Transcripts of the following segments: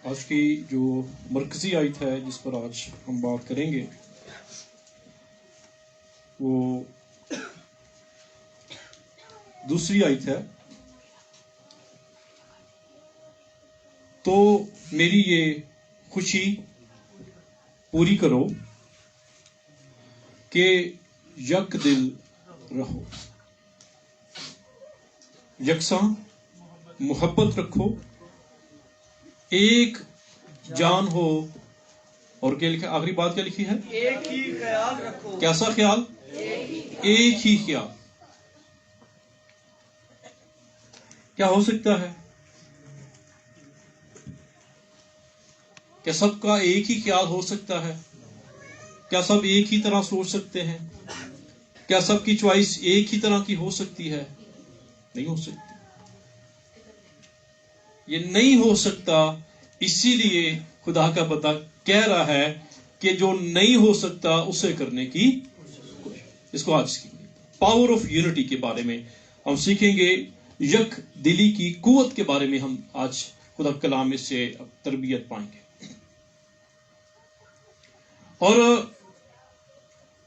آج کی جو مرکزی آیت ہے جس پر آج ہم بات کریں گے وہ دوسری آیت ہے. تو میری یہ خوشی پوری کرو کہ یک دل رہو، یکساں محبت رکھو، ایک جان ہو. اور کیا لکھا آخری بات کیا لکھی ہے؟ ایک ہی خیال رکھو. کیسا خیال؟ ایک ہی خیال. کیا ہو سکتا ہے کیا سب کا ایک ہی خیال ہو سکتا ہے؟ کیا سب ایک ہی طرح سوچ سکتے ہیں؟ کیا سب کی چوائس ایک ہی طرح کی ہو سکتی ہے؟ نہیں ہو سکتی. یہ نہیں ہو سکتا، اسی لیے خدا کا بندہ کہہ رہا ہے کہ جو نہیں ہو سکتا اسے کرنے کی اس کو آج کی پاور آف یونٹی کے بارے میں ہم سیکھیں گے. یک دلی کی قوت کے بارے میں ہم آج خدا کلام سے تربیت پائیں گے. اور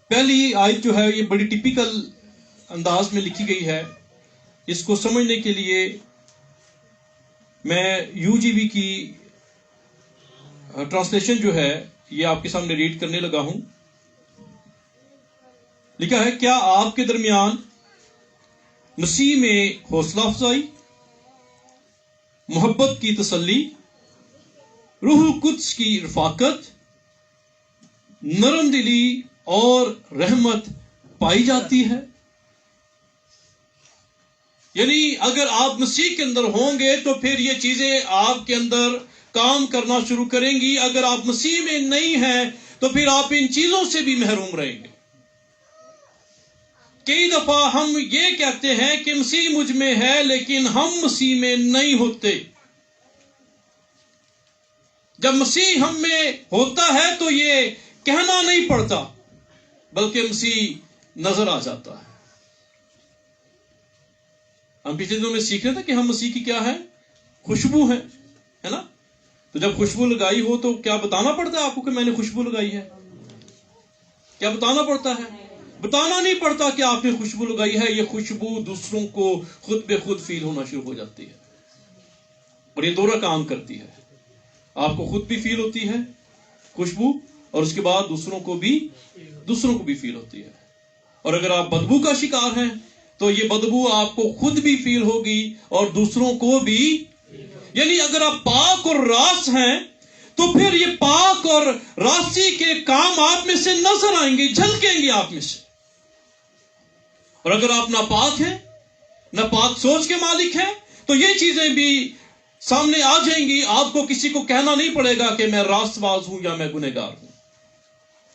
پہلی آیت جو ہے یہ بڑی ٹپیکل انداز میں لکھی گئی ہے. اس کو سمجھنے کے لیے میں یو جی وی کی ٹرانسلیشن جو ہے یہ آپ کے سامنے ریڈ کرنے لگا ہوں. لکھا ہے، کیا آپ کے درمیان مسیح میں حوصلہ افزائی، محبت کی تسلی، روح القدس کی رفاقت، نرم دلی اور رحمت پائی جاتی ہے؟ یعنی اگر آپ مسیح کے اندر ہوں گے تو پھر یہ چیزیں آپ کے اندر کام کرنا شروع کریں گی. اگر آپ مسیح میں نہیں ہیں تو پھر آپ ان چیزوں سے بھی محروم رہیں گے. کئی دفعہ ہم یہ کہتے ہیں کہ مسیح مجھ میں ہے لیکن ہم مسیح میں نہیں ہوتے. جب مسیح ہم میں ہوتا ہے تو یہ کہنا نہیں پڑتا بلکہ مسیح نظر آ جاتا ہے. ہم پچھلے دنوں میں سیکھ رہے تھے کہ ہم مسیح کی کیا ہے؟ خوشبو ہے نا. تو جب خوشبو لگائی ہو تو کیا بتانا پڑتا ہے آپ کو کہ میں نے خوشبو لگائی ہے؟ کیا بتانا پڑتا ہے؟ بتانا نہیں پڑتا کہ آپ نے خوشبو لگائی ہے. یہ خوشبو دوسروں کو خود بے خود فیل ہونا شروع ہو جاتی ہے اور یہ دونوں کام کرتی ہے. آپ کو خود بھی فیل ہوتی ہے خوشبو اور اس کے بعد دوسروں کو بھی فیل ہوتی ہے. اور اگر آپ بدبو کا شکار ہیں تو یہ بدبو آپ کو خود بھی فیل ہوگی اور دوسروں کو بھی. یعنی اگر آپ پاک اور راست ہیں تو پھر یہ پاک اور راستی کے کام آپ میں سے نظر آئیں گے، جھلکیں گے آپ میں سے. اور اگر آپ ناپاک ہیں، ناپاک سوچ کے مالک ہیں، تو یہ چیزیں بھی سامنے آ جائیں گی. آپ کو کسی کو کہنا نہیں پڑے گا کہ میں راست باز ہوں یا میں گنہگار ہوں،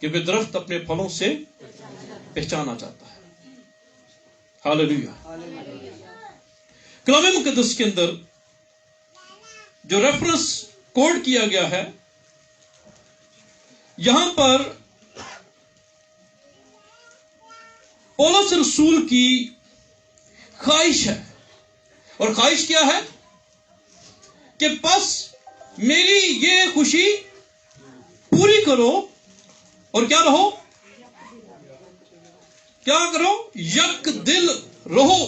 کیونکہ درخت اپنے پھلوں سے پہچانا جاتا ہے. ہاللیلویہ. کلام مقدس کے اندر جو ریفرنس کوڈ کیا گیا ہے یہاں پر پولس رسول کی خواہش ہے. اور خواہش کیا ہے؟ کہ بس میری یہ خوشی پوری کرو اور کیا رہو؟ کیا کرو؟ یک دل رہو،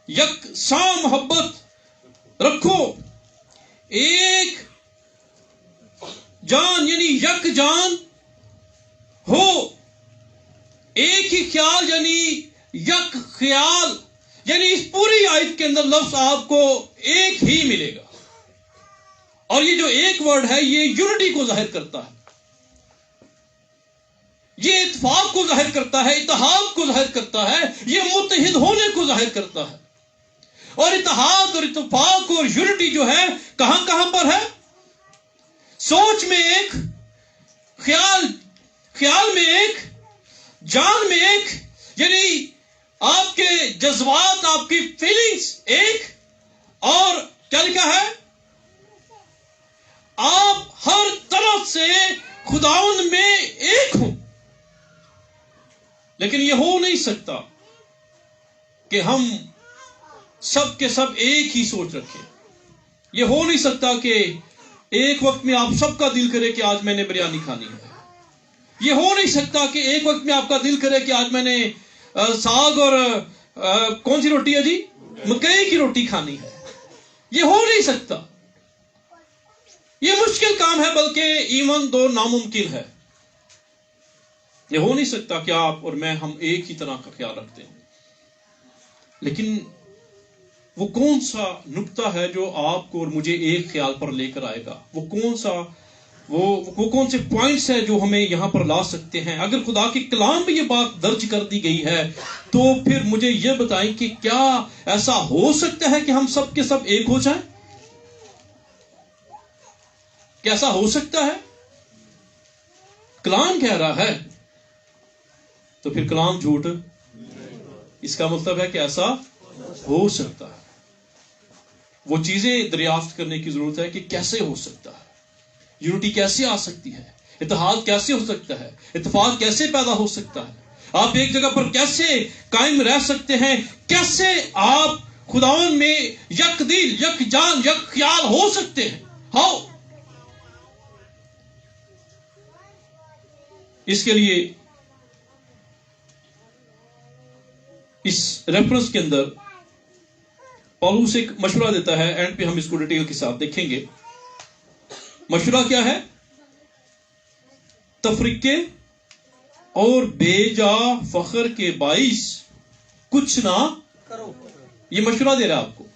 یکساں محبت رکھو، ایک جان یعنی یک جان ہو، ایک ہی خیال یعنی یک خیال. یعنی اس پوری آیت کے اندر لفظ آپ کو ایک ہی ملے گا. اور یہ جو ایک ورڈ ہے یہ یونٹی کو ظاہر کرتا ہے، یہ اتفاق کو ظاہر کرتا ہے، اتحاد کو ظاہر کرتا ہے، یہ متحد ہونے کو ظاہر کرتا ہے. اور اتحاد اور اتفاق اور یونٹی جو ہے کہاں پر ہے؟ سوچ میں ایک، خیال میں ایک، جان میں ایک. یعنی آپ کے جذبات، آپ کی فیلنگز ایک. اور کیا لکھا ہے؟ آپ ہر طرف سے خداوند میں ایک ہوں. لیکن یہ ہو نہیں سکتا کہ ہم سب کے سب ایک ہی سوچ رکھیں. یہ ہو نہیں سکتا کہ ایک وقت میں آپ سب کا دل کرے کہ آج میں نے بریانی کھانی ہے. یہ ہو نہیں سکتا کہ ایک وقت میں آپ کا دل کرے کہ آج میں نے ساگ اور کون سی روٹی ہے جی, مکئی کی روٹی کھانی ہے. یہ ہو نہیں سکتا. یہ مشکل کام ہے, بلکہ ایون دو ناممکن ہے. یہ ہو نہیں سکتا کہ آپ اور میں ہم ایک ہی طرح کا خیال رکھتے ہیں. لیکن وہ کون سا نقطہ ہے جو آپ کو اور مجھے ایک خیال پر لے کر آئے گا؟ وہ کون سے پوائنٹس ہیں جو ہمیں یہاں پر لا سکتے ہیں؟ اگر خدا کے کلام میں یہ بات درج کر دی گئی ہے تو پھر مجھے یہ بتائیں کہ کیا ایسا ہو سکتا ہے کہ ہم سب کے سب ایک ہو جائیں؟ کیا ایسا ہو سکتا ہے؟ کلام کہہ رہا ہے تو پھر کلام جھوٹ. اس کا مطلب ہے کہ ایسا ہو سکتا ہے. وہ چیزیں دریافت کرنے کی ضرورت ہے کہ کیسے ہو سکتا ہے, یونٹی کیسے آ سکتی ہے, اتحاد کیسے ہو سکتا ہے, اتفاق کیسے پیدا ہو سکتا ہے, آپ ایک جگہ پر کیسے قائم رہ سکتے ہیں, کیسے آپ خداوند میں یک دل, یک جان, یک خیال ہو سکتے ہیں. ہاؤ. اس کے لیے اس ریفرنس کے اندر پالوس ایک مشورہ دیتا ہے. اینڈ پہ ہم اس کو ڈیٹیل کے ساتھ دیکھیں گے. مشورہ کیا ہے؟ تفریقے اور بے جا فخر کے باعث کچھ نہ کرو. یہ مشورہ دے رہا ہے آپ کو.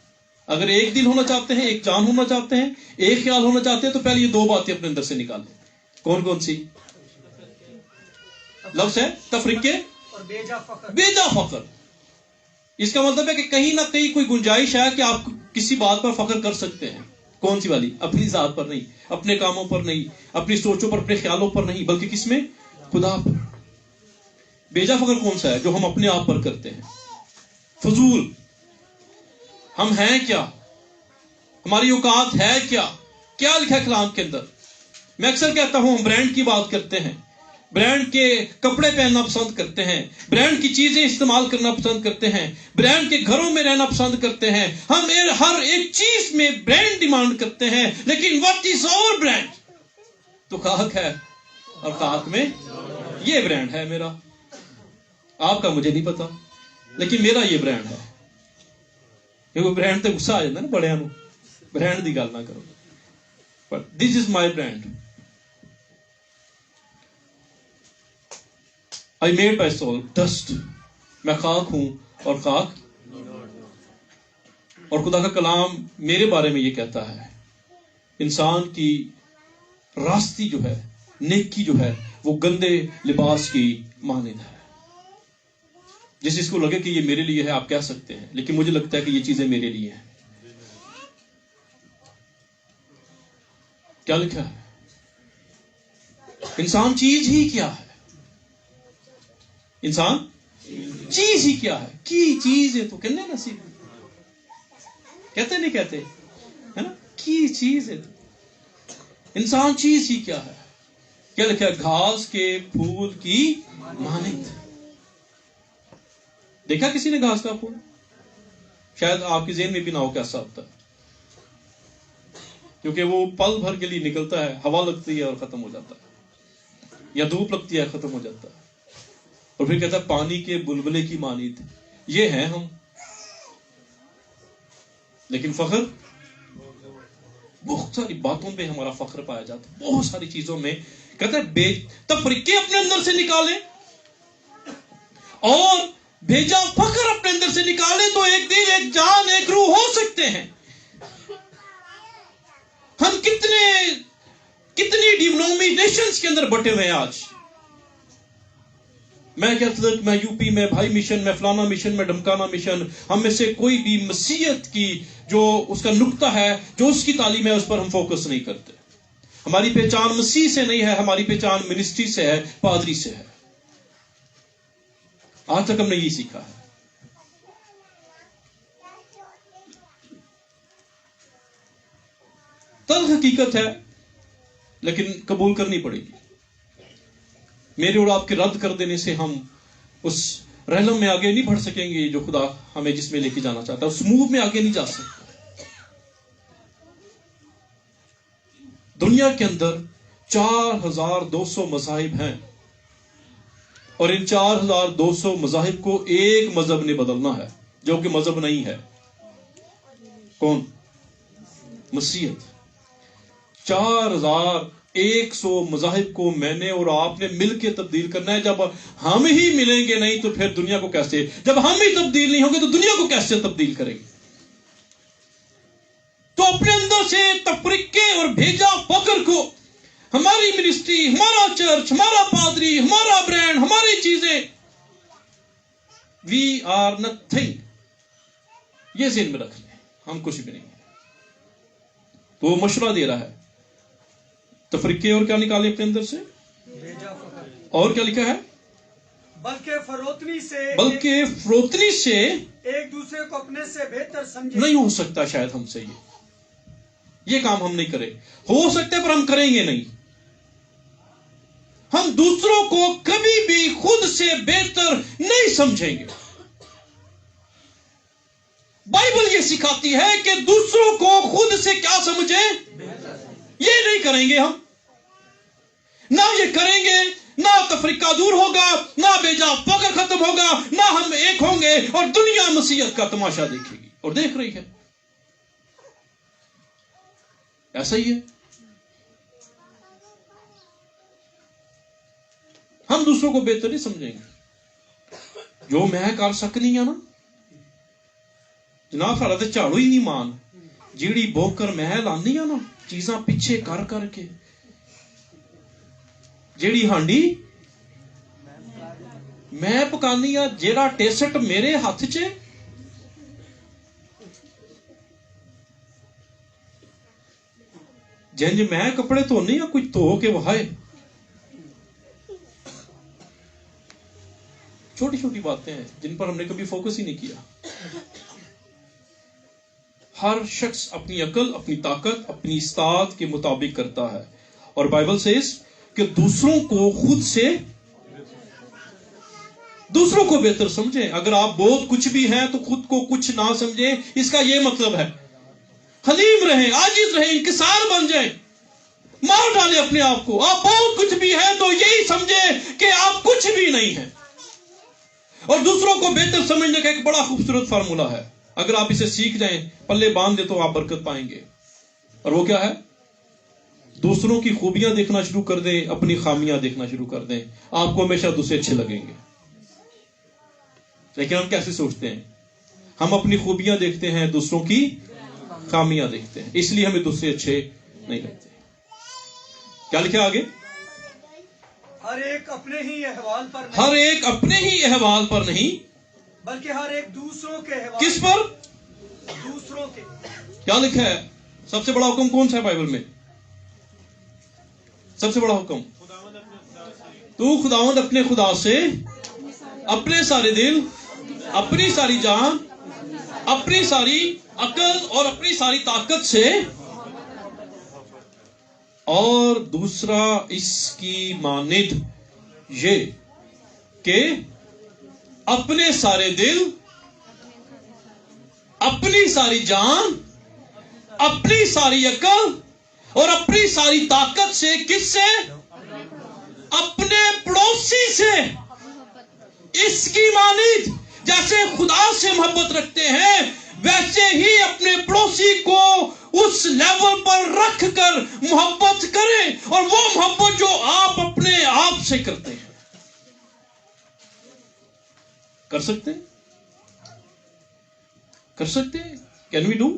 اگر ایک دل ہونا چاہتے ہیں, ایک جان ہونا چاہتے ہیں, ایک خیال ہونا چاہتے ہیں, تو پہلے یہ دو باتیں اپنے اندر سے نکال لیں. کون کون سی؟ لفظ ہے تفریقے اور بے جا فخر. بے جا فخر. اس کا مطلب ہے کہ کہیں نہ کہیں کوئی گنجائش ہے کہ آپ کسی بات پر فخر کر سکتے ہیں. کون سی والی؟ اپنی ذات پر نہیں, اپنے کاموں پر نہیں, اپنی سوچوں پر, اپنے خیالوں پر نہیں, بلکہ کس میں؟ خدا پر. بیجا فخر کون سا ہے؟ جو ہم اپنے آپ پر کرتے ہیں. فضول. ہم ہیں کیا؟ ہماری اوقات ہے کیا؟ کیا لکھا ہے کلام کے اندر؟ میں اکثر کہتا ہوں ہم برانڈ کی بات کرتے ہیں, برانڈ کے کپڑے پہننا پسند کرتے ہیں, برانڈ کی چیزیں استعمال کرنا پسند کرتے ہیں, برانڈ کے گھروں میں رہنا پسند کرتے ہیں. ہم ہر ایک چیز میں برانڈ ڈیمانڈ کرتے ہیں. لیکن واٹ از اور برانڈ؟ تو خاک ہے, اور خاک میں یہ برانڈ ہے میرا. آپ کا مجھے نہیں پتا, لیکن میرا یہ برانڈ ہے. کیونکہ برانڈ تے غصہ آ جاتا ہے نا بڑیاں نو, برانڈ دی گل نہ کرو. But this is my brand. I made my soul dust. میں خاک ہوں اور خاک. اور خدا کا کلام میرے بارے میں یہ کہتا ہے, انسان کی راستی جو ہے, نیکی جو ہے, وہ گندے لباس کی مانند ہے. جس اس کو لگے کہ یہ میرے لیے ہے آپ کہہ سکتے ہیں, لیکن مجھے لگتا ہے کہ یہ چیزیں میرے لیے ہیں. کیا لکھا ہے؟ انسان چیز ہی کیا ہے؟ انسان چیز ہی کیا ہے؟ کی چیز ہے تو کہنے نصیب کہتے نہیں کہتے ہے نا, کی چیز ہے تو. انسان چیز ہی کیا ہے؟ کیا لکھا ہے؟ گھاس کے پھول کی مانند. دیکھا کسی نے گھاس کا پھول؟ شاید آپ کے ذہن میں بھی نہ ہو کیسا ہوتا ہے, کیونکہ وہ پل بھر کے لیے نکلتا ہے, ہوا لگتی ہے اور ختم ہو جاتا ہے, یا دھوپ لگتی ہے ختم ہو جاتا ہے. اور پھر کہتا ہے پانی کے بلبلے کی مانند. یہ ہیں ہم. لیکن فخر, بہت ساری باتوں پہ ہمارا فخر پایا جاتا ہے, بہت ساری چیزوں میں. کہتا ہے تفریقے اپنے اندر سے نکالیں اور بھیجا فخر اپنے اندر سے نکالیں تو ایک دل, ایک جان, ایک روح ہو سکتے ہیں. ہم کتنی ڈینومینیشنز کے اندر بٹے ہوئے ہیں آج. میں کیتھولک, میں یو پی, میں بھائی مشن, میں فلانا مشن, میں ڈمکانا مشن. ہم میں سے کوئی بھی مسیحیت کی جو اس کا نقطہ ہے, جو اس کی تعلیم ہے, اس پر ہم فوکس نہیں کرتے. ہماری پہچان مسیح سے نہیں ہے, ہماری پہچان منسٹری سے ہے, پادری سے ہے. آج تک ہم نے یہی سیکھا ہے. تلخ حقیقت ہے, لیکن قبول کرنی پڑے گی. میرے اور آپ کے رد کر دینے سے ہم اس رحلم میں آگے نہیں بڑھ سکیں گے جو خدا ہمیں جس میں لے کے جانا چاہتا ہے، اس موو میں آگے نہیں جا سکتے۔ دنیا کے اندر 4200 مذاہب ہیں، اور ان 4200 مذاہب کو ایک مذہب نے بدلنا ہے جو کہ مذہب نہیں ہے۔ کون؟ مسیحیت۔ 4100 مذاہب کو میں نے اور آپ نے مل کے تبدیل کرنا ہے۔ جب ہم ہی ملیں گے نہیں تو پھر دنیا کو کیسے، جب ہم ہی تبدیل نہیں ہوں گے تو دنیا کو کیسے تبدیل کریں گے؟ تو اپنے اندر سے تفرقے اور بھیجا فقر کو، ہماری منسٹری، ہمارا چرچ، ہمارا پادری، ہمارا برانڈ، ہماری چیزیں، وی آر نتھنگ، یہ ذہن میں رکھ لیں، ہم کچھ بھی نہیں ہیں۔ تو وہ مشورہ دے رہا ہے تفریقے اور کیا نکالے اپنے اندر سے، اور کیا لکھا ہے؟ بلکہ فروتنی سے ایک دوسرے کو اپنے سے بہتر سمجھے۔ نہیں ہو سکتا شاید ہم سے یہ کام ہم نہیں کریں، ہو سکتا ہے پر ہم کریں گے نہیں۔ ہم دوسروں کو کبھی بھی خود سے بہتر نہیں سمجھیں گے۔ بائبل یہ سکھاتی ہے کہ دوسروں کو خود سے کیا سمجھیں، یہ نہیں کریں گے ہم، نہ یہ کریں گے، نہ تفریقہ دور ہوگا، نہ بیجا فقر ختم ہوگا، نہ ہم ایک ہوں گے، اور دنیا مسیحیت کا تماشا دیکھے گی اور دیکھ رہی ہے۔ ایسا ہی ہے، ہم دوسروں کو بہتر نہیں سمجھیں گے۔ جو میں کر سکنی ہے نا جناب، سارا تو جھاڑو ہی نہیں مان، جیڑی بو کر میں لانی ہے نا چیزاں پیچھے کر کر کے، جیڑی ہانڈی میں پکانی آ، جیڑا ٹیسٹ میرے ہاتھ چ، جنج میں کپڑے دھونے یا کوئی دھو کے وہائے۔ چھوٹی چھوٹی باتیں ہیں جن پر ہم نے کبھی فوکس ہی نہیں کیا۔ ہر شخص اپنی عقل، اپنی طاقت، اپنی استعداد کے مطابق کرتا ہے، اور بائبل سیز کہ دوسروں کو خود سے، دوسروں کو بہتر سمجھیں۔ اگر آپ بہت کچھ بھی ہیں تو خود کو کچھ نہ سمجھیں، اس کا یہ مطلب ہے حلیم رہیں، عاجز رہیں، انکسار بن جائیں، مار ڈالیں اپنے آپ کو۔ آپ بہت کچھ بھی ہیں تو یہی سمجھیں کہ آپ کچھ بھی نہیں ہیں۔ اور دوسروں کو بہتر سمجھنے کا ایک بڑا خوبصورت فارمولا ہے، اگر آپ اسے سیکھ جائیں، پلے باندھ دیں، تو آپ برکت پائیں گے۔ اور وہ کیا ہے؟ دوسروں کی خوبیاں دیکھنا شروع کر دیں، اپنی خامیاں دیکھنا شروع کر دیں، آپ کو ہمیشہ دوسرے اچھے لگیں گے۔ لیکن ہم کیسے سوچتے ہیں؟ ہم اپنی خوبیاں دیکھتے ہیں، دوسروں کی خامیاں دیکھتے ہیں، اس لیے ہمیں دوسرے اچھے نہیں لگتے۔ کیا لکھا آگے؟ ہر ایک اپنے ہی احوال پر نہیں، ہر ایک اپنے ہی احوال پر نہیں، بلکہ ہر ایک دوسروں کے احوال، کس پر؟ دوسروں کے۔ کیا لکھا ہے؟ سب سے بڑا حکم کون سا ہے بائبل میں؟ سب سے بڑا حکم، تو خداوند اپنے خدا سے اپنے سارے دل، اپنی ساری جان، اپنی ساری عقل اور اپنی ساری طاقت سے، اور دوسرا اس کی مانند یہ کہ اپنے سارے دل، اپنی ساری جان، اپنی ساری عقل اور اپنی ساری طاقت سے، کس سے؟ اپنے پڑوسی سے اس کی مانند، جیسے خدا سے محبت رکھتے ہیں ویسے ہی اپنے پڑوسی کو اس لیول پر رکھ کر محبت کریں، اور وہ محبت جو آپ اپنے آپ سے کرتے ہیں۔ کر سکتے ہیں؟ کر سکتے ہیں؟ Can we do?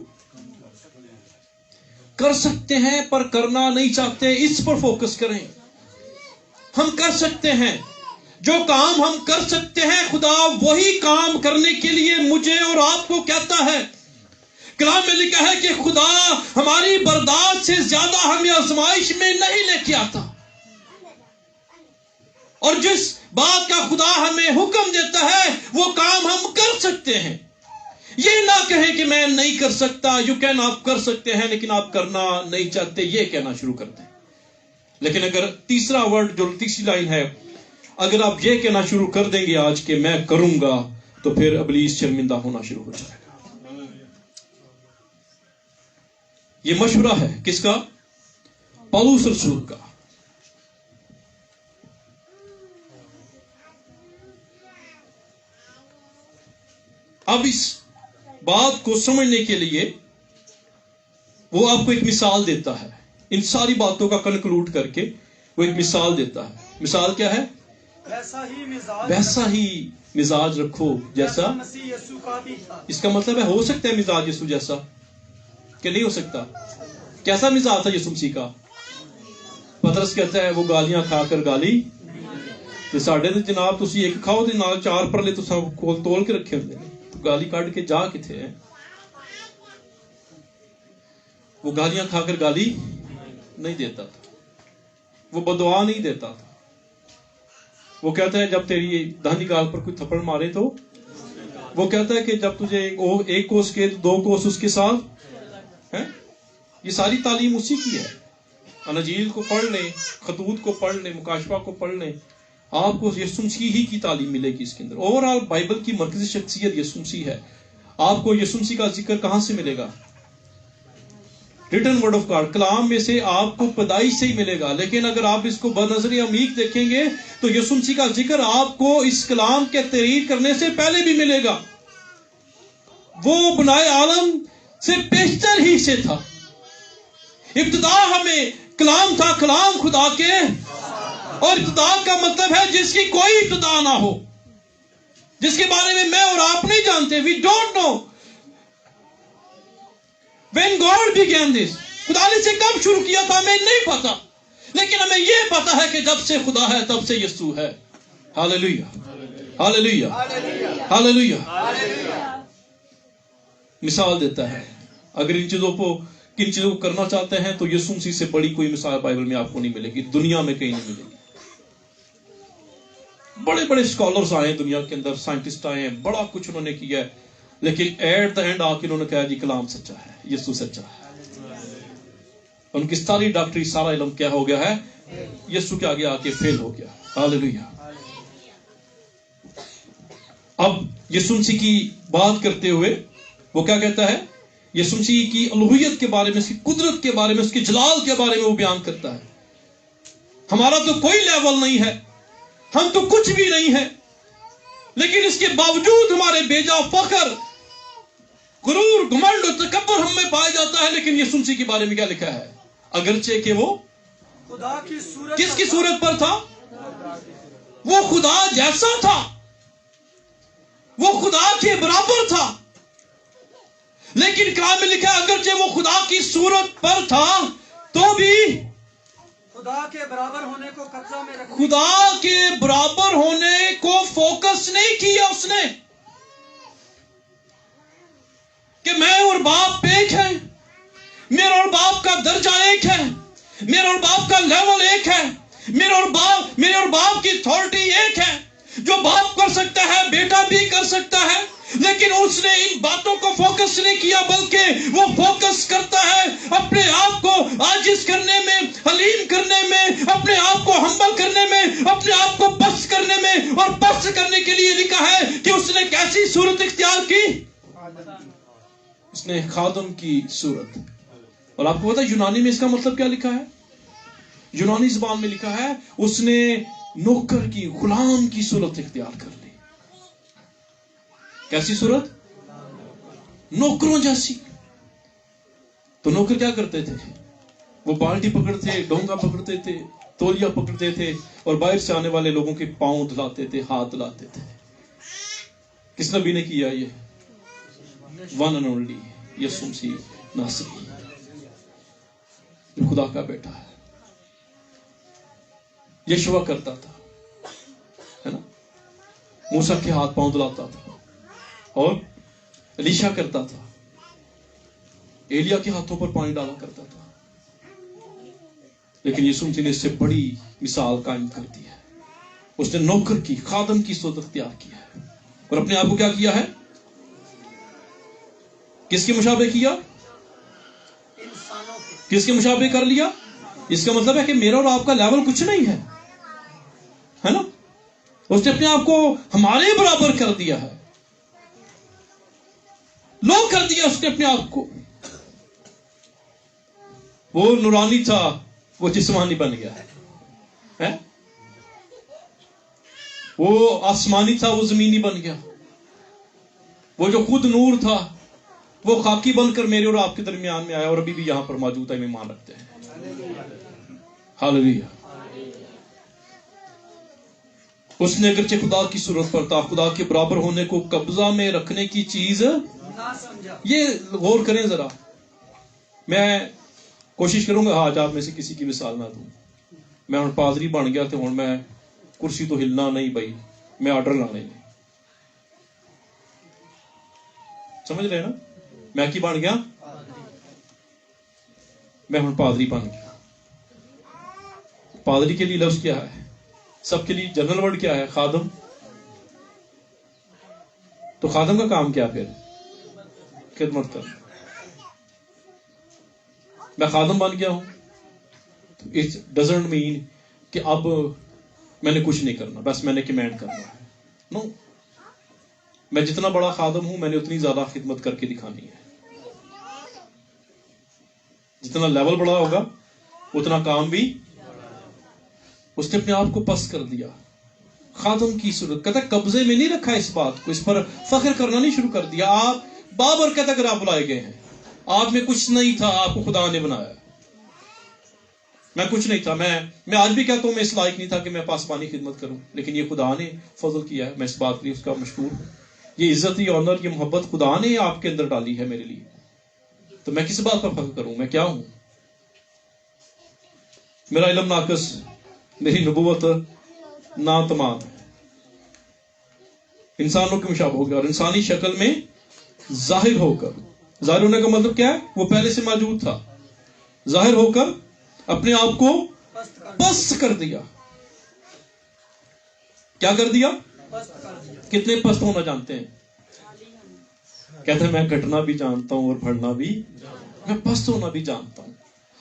کر سکتے ہیں پر کرنا نہیں چاہتے، اس پر فوکس کریں۔ ہم کر سکتے ہیں، جو کام ہم کر سکتے ہیں خدا وہی کام کرنے کے لیے مجھے اور آپ کو کہتا ہے۔ کلام میں لکھا ہے کہ خدا ہماری برداشت سے زیادہ ہمیں آزمائش میں نہیں لے کے آتا، اور جس بات کا خدا ہمیں حکم دیتا ہے وہ کام ہم کر سکتے ہیں۔ یہ نہ کہیں کہ میں نہیں کر سکتا، یو کین، آپ کر سکتے ہیں لیکن آپ کرنا نہیں چاہتے، یہ کہنا شروع کرتے ہیں۔ لیکن اگر تیسرا ورڈ جو تیسری لائن ہے، اگر آپ یہ کہنا شروع کر دیں گے آج کہ میں کروں گا، تو پھر ابلیس شرمندہ ہونا شروع ہو جائے گا۔ یہ مشورہ ہے کس کا؟ پولس رسول کا۔ اب اس بات کو سمجھنے کے لیے وہ آپ کو ایک مثال دیتا ہے، ان ساری باتوں کا کنکلوڈ کر کے وہ ایک مثال دیتا ہے۔ مثال کیا ہے؟ ویسا ہی مزاج رکھو جیسا مسیح یسوع کا بھی تھا۔ اس کا مطلب ہے ہو سکتا ہے مزاج یسوع جیسا کہ نہیں ہو سکتا؟ کیسا مزاج تھا یسوع مسیح کا؟ پترس کہتا ہے وہ گالیاں کھا کر گالی تے ساڈے تے جناب تسی ایک کھاؤ تے نال 4 پرلے تساں کول تول کے رکھے ہوندے نے، تو گالی کڈ کے جا کتے ہیں؟ وہ گالیاں کھا کر گالی نہیں دیتا تھا، وہ بدعا نہیں دیتا تھا۔ وہ کہتا ہے جب تیری داہنی گال پر کوئی تھپڑ مارے تو وہ کہتا ہے کہ جب تجھے ایک کوس کے 2 کوس اس کے ساتھ ہیں۔ یہ ساری تعلیم اسی کی ہے۔ اناجیل کو پڑھ لیں، خطوط کو پڑھ لیں، مکاشفہ کو پڑھ لیں، آپ کو یسوع مسیح ہی کی تعلیم ملے گی اس کے اندر۔ اوورآل بائبل کی مرکزی شخصیت یسوع مسیح ہے۔ آپ کو یسوع مسیح کا ذکر کہاں سے ملے گا؟ ریٹن ورڈ آف گاڈ، کلام میں سے آپ کو پیدائش سے ہی ملے گا۔ لیکن اگر آپ اس کو بنظر عمیق دیکھیں گے تو یسوع مسیح کا ذکر آپ کو اس کلام کے تحریر کرنے سے پہلے بھی ملے گا۔ وہ بنائے عالم سے پیشتر ہی سے تھا۔ ابتدا ہمیں کلام تھا، کلام خدا کے، اور ابتدا کا مطلب ہے جس کی کوئی ابتدا نہ ہو، جس کے بارے میں اور آپ نہیں جانتے۔ We don't know when God began this، خدا نے اسے کب شروع کیا تھا ہمیں نہیں پتا، لیکن ہمیں یہ پتا ہے کہ جب سے خدا ہے تب سے یسوع ہے۔ Hallelujah hallelujah hallelujah. مثال دیتا ہے، اگر ان چیزوں کو کن چیزوں کو کرنا چاہتے ہیں تو یسوع مسیح سے بڑی کوئی مثال بائبل میں آپ کو نہیں ملے گی، دنیا میں کہیں نہیں ملے گی۔ بڑے بڑے اسکالرز آئے ہیں دنیا کے اندر، سائنٹسٹ آئے ہیں، بڑا کچھ انہوں نے کیا ہے، لیکن ایٹ دا اینڈ آ کے انہوں نے کہا جی کلام سچا ہے، یسوع سچا ہے۔ ان کی ساری ڈاکٹری، سارا علم کیا ہو گیا ہے؟ یسوع کے آگے آ کے فیل ہو گیا۔ ہاللویہ۔ اب یسوع مسیح کی بات کرتے ہوئے وہ کیا کہتا ہے؟ یسوع مسیح کی الوہیت کے بارے میں، اس کی قدرت کے بارے میں، اس کے جلال کے بارے میں وہ بیان کرتا ہے۔ ہمارا تو کوئی لیول نہیں ہے، ہم تو کچھ بھی نہیں ہے، لیکن اس کے باوجود ہمارے بیجا فخر، غرور، گھمنڈ اور تکبر ہم میں پایا جاتا ہے۔ لیکن یسوع مسیح کے بارے میں کیا لکھا ہے؟ اگرچہ کہ وہ خدا کی صورت، کس کی صورت پر تھا؟ وہ خدا جیسا تھا، وہ خدا کے برابر تھا، لیکن کلام میں لکھا ہے اگرچہ وہ خدا کی صورت پر تھا تو بھی خدا کے برابر ہونے کو قبضہ میں رکھا، خدا کے برابر ہونے کو فوکس نہیں کیا اس نے کہ میں اور باپ ایک ہے، میرا اور باپ کا درجہ ایک ہے، میرا اور باپ کا لیول ایک ہے، میرے اور باپ کی اتھارٹی ایک ہے، جو باپ کر سکتا ہے بیٹا بھی کر سکتا ہے۔ لیکن اس نے ان باتوں کو فوکس نہیں کیا، بلکہ وہ فوکس کرتا ہے اپنے آپ کو عاجز کرنے میں، حلیم کرنے میں، اپنے آپ کو ہمبل کرنے میں، اپنے آپ کو پست کرنے میں، اور پست کرنے کے لیے لکھا ہے کہ اس نے کیسی صورت اختیار کی؟ اس نے خادم کی صورت۔ اور آپ کو پتا یونانی میں اس کا مطلب کیا لکھا ہے؟ یونانی زبان میں لکھا ہے اس نے نوکر کی، غلام کی صورت اختیار کر لی۔ کیسی صورت؟ نوکروں جیسی۔ تو نوکر کیا کرتے تھے؟ وہ بالٹی پکڑتے، ڈونگا پکڑتے تھے، تولیہ پکڑتے تھے، اور باہر سے آنے والے لوگوں کے پاؤں دھلاتے تھے، ہاتھ دھلاتے تھے۔ کس نبی نے کیا یہ؟ ون اینڈ اونلی یسوع مسیح ناصری، جو خدا کا بیٹا ہے۔ یشوع کرتا تھا، ہے نا، موسیٰ کے ہاتھ پاؤں دھلاتا تھا، اور الیشا کرتا تھا، ایلیا کے ہاتھوں پر پانی ڈالا کرتا تھا۔ لیکن یسوع مسیح نے اس سے بڑی مثال قائم کر دی ہے۔ اس نے نوکر کی، خادم کی صورت اختیار کی ہے، اور اپنے آپ کو کیا کیا ہے؟ کس کے مشابہ کیا؟ انسانوں کے۔ کس کے مشابہ کر لیا؟ اس کا مطلب ہے کہ میرا اور آپ کا لیول کچھ نہیں ہے، ہے نا؟ اس نے اپنے آپ کو ہمارے برابر کر دیا ہے، لو کر دیا اس نے اپنے آپ کو. وہ نورانی تھا، وہ جسمانی بن گیا ہے. وہ آسمانی تھا، وہ زمینی بن گیا. وہ جو خود نور تھا وہ خاکی بن کر میرے اور آپ کے درمیان میں آیا، اور ابھی بھی یہاں پر موجود ہے. ہم ایمان رکھتے ہیں. ہاللیلویا. اس نے اگرچہ خدا کی صورت پر تھا، خدا کے برابر ہونے کو قبضہ میں رکھنے کی چیز یہ غور کریں ذرا. میں کوشش کروں گا آج آپ میں سے کسی کی مثال نہ دوں. میں ہوں پادری بن گیا تو ہوں میں کرسی تو ہلنا نہیں بھائی، میں آرڈر لانے نہیں. سمجھ رہے نا؟ میں کی بن گیا؟ میں ہوں پادری بن گیا. پادری کے لیے لفظ کیا ہے؟ سب کے لیے جنرل ورڈ کیا ہے؟ خادم. تو خادم کا کام کیا پھر؟ خدمت کر. میں خادم بن گیا ہوں، اٹ ڈزنٹ مین کہ اب میں نے کچھ نہیں کرنا، بس میں نے کمینڈ کرنا ہے. نو، میں جتنا بڑا خادم ہوں میں نے اتنی زیادہ خدمت کر کے دکھانی ہے. جتنا لیول بڑا ہوگا اتنا کام بھی. اس نے اپنے آپ کو پست کر دیا، خادم کی صورت. کہتا ہے قبضے میں نہیں رکھا اس بات کو، اس پر فخر کرنا نہیں شروع کر دیا. آپ بابرکت اگر آپ بلائے گئے ہیں، آپ میں کچھ نہیں تھا، آپ کو خدا نے بنایا. میں کچھ نہیں تھا، میں آج بھی کہتا ہوں میں اس لائق نہیں تھا کہ میں پاسبانی خدمت کروں، لیکن یہ خدا نے فضل کیا ہے. میں اس بات کے لیے اس کا مشکور ہوں. یہ عزت، یہ آنر، یہ محبت خدا نے آپ کے اندر ڈالی ہے میرے لیے. تو میں کس بات پر فخر کروں؟ میں کیا ہوں؟ میرا علم ناقص، میری نبوت ناتمام ہے. انسانوں کے مشابہ ہو گیا اور انسانی شکل میں ظاہر ہو کر. ظاہر ہونے کا مطلب کیا ہے؟ وہ پہلے سے موجود تھا. ظاہر ہو کر اپنے آپ کو پست کر دیا. کیا کر دیا؟ کتنے پست ہونا جانتے ہیں؟ کہتے ہیں میں گھٹنا بھی جانتا ہوں اور بڑھنا بھی، میں پست ہونا بھی جانتا ہوں.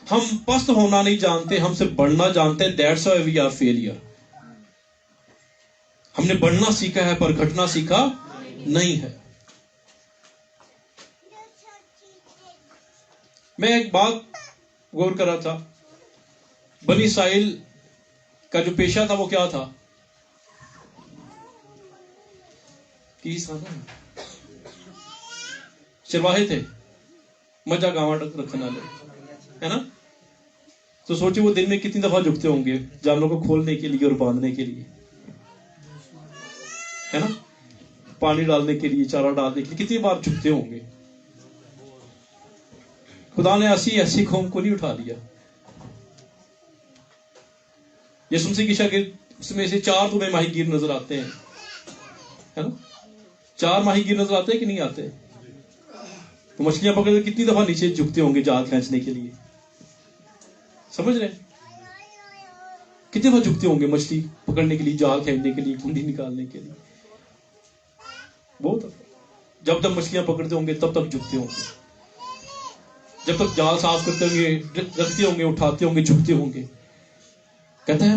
ہم پست ہونا نہیں جانتے، ہم سے بڑھنا جانتے ہیں. That's why we are failure. ہم نے بڑھنا سیکھا ہے پر گھٹنا سیکھا نہیں ہے. میں ایک بات غور کر رہا تھا. بنی اسرائیل کا جو پیشہ تھا وہ کیا تھا؟ چرواہے تھے، مجھا گاواں رکھنے والے، ہے نا؟ تو سوچے وہ دن میں کتنی دفعہ جھکتے ہوں گے جانوروں کو کھولنے کے لیے اور باندھنے کے لیے، ہے نا؟ پانی ڈالنے کے لیے، چارہ ڈالنے کے لیے کتنی بار جھکتے ہوں گے. خدا نے ایسی قوم کو نہیں اٹھا دیا. یسوع مسیح کی شاگرد اس میں سے 4 تمہیں ماہی گیر نظر آتے ہیں، ہے نا؟ 4 ماہی گیر نظر آتے ہیں کہ نہیں آتے؟ تو مچھلیاں پکڑ کے کتنی دفعہ نیچے جھکتے ہوں گے جال کھینچنے کے لیے. سمجھ رہے ہیں؟ کتنی دفعہ جھکتے ہوں گے مچھلی پکڑنے کے لیے، جال کھینچنے کے لیے، کنڈی نکالنے کے لیے. بہت جب تک مچھلیاں پکڑتے ہوں گے تب تک جھکتے ہوں گے. جب تک جال صاف کرتے ہوں گے، رکھتے ہوں گے، اٹھاتے ہوں گے، جھکتے ہوں گے. کہتا ہے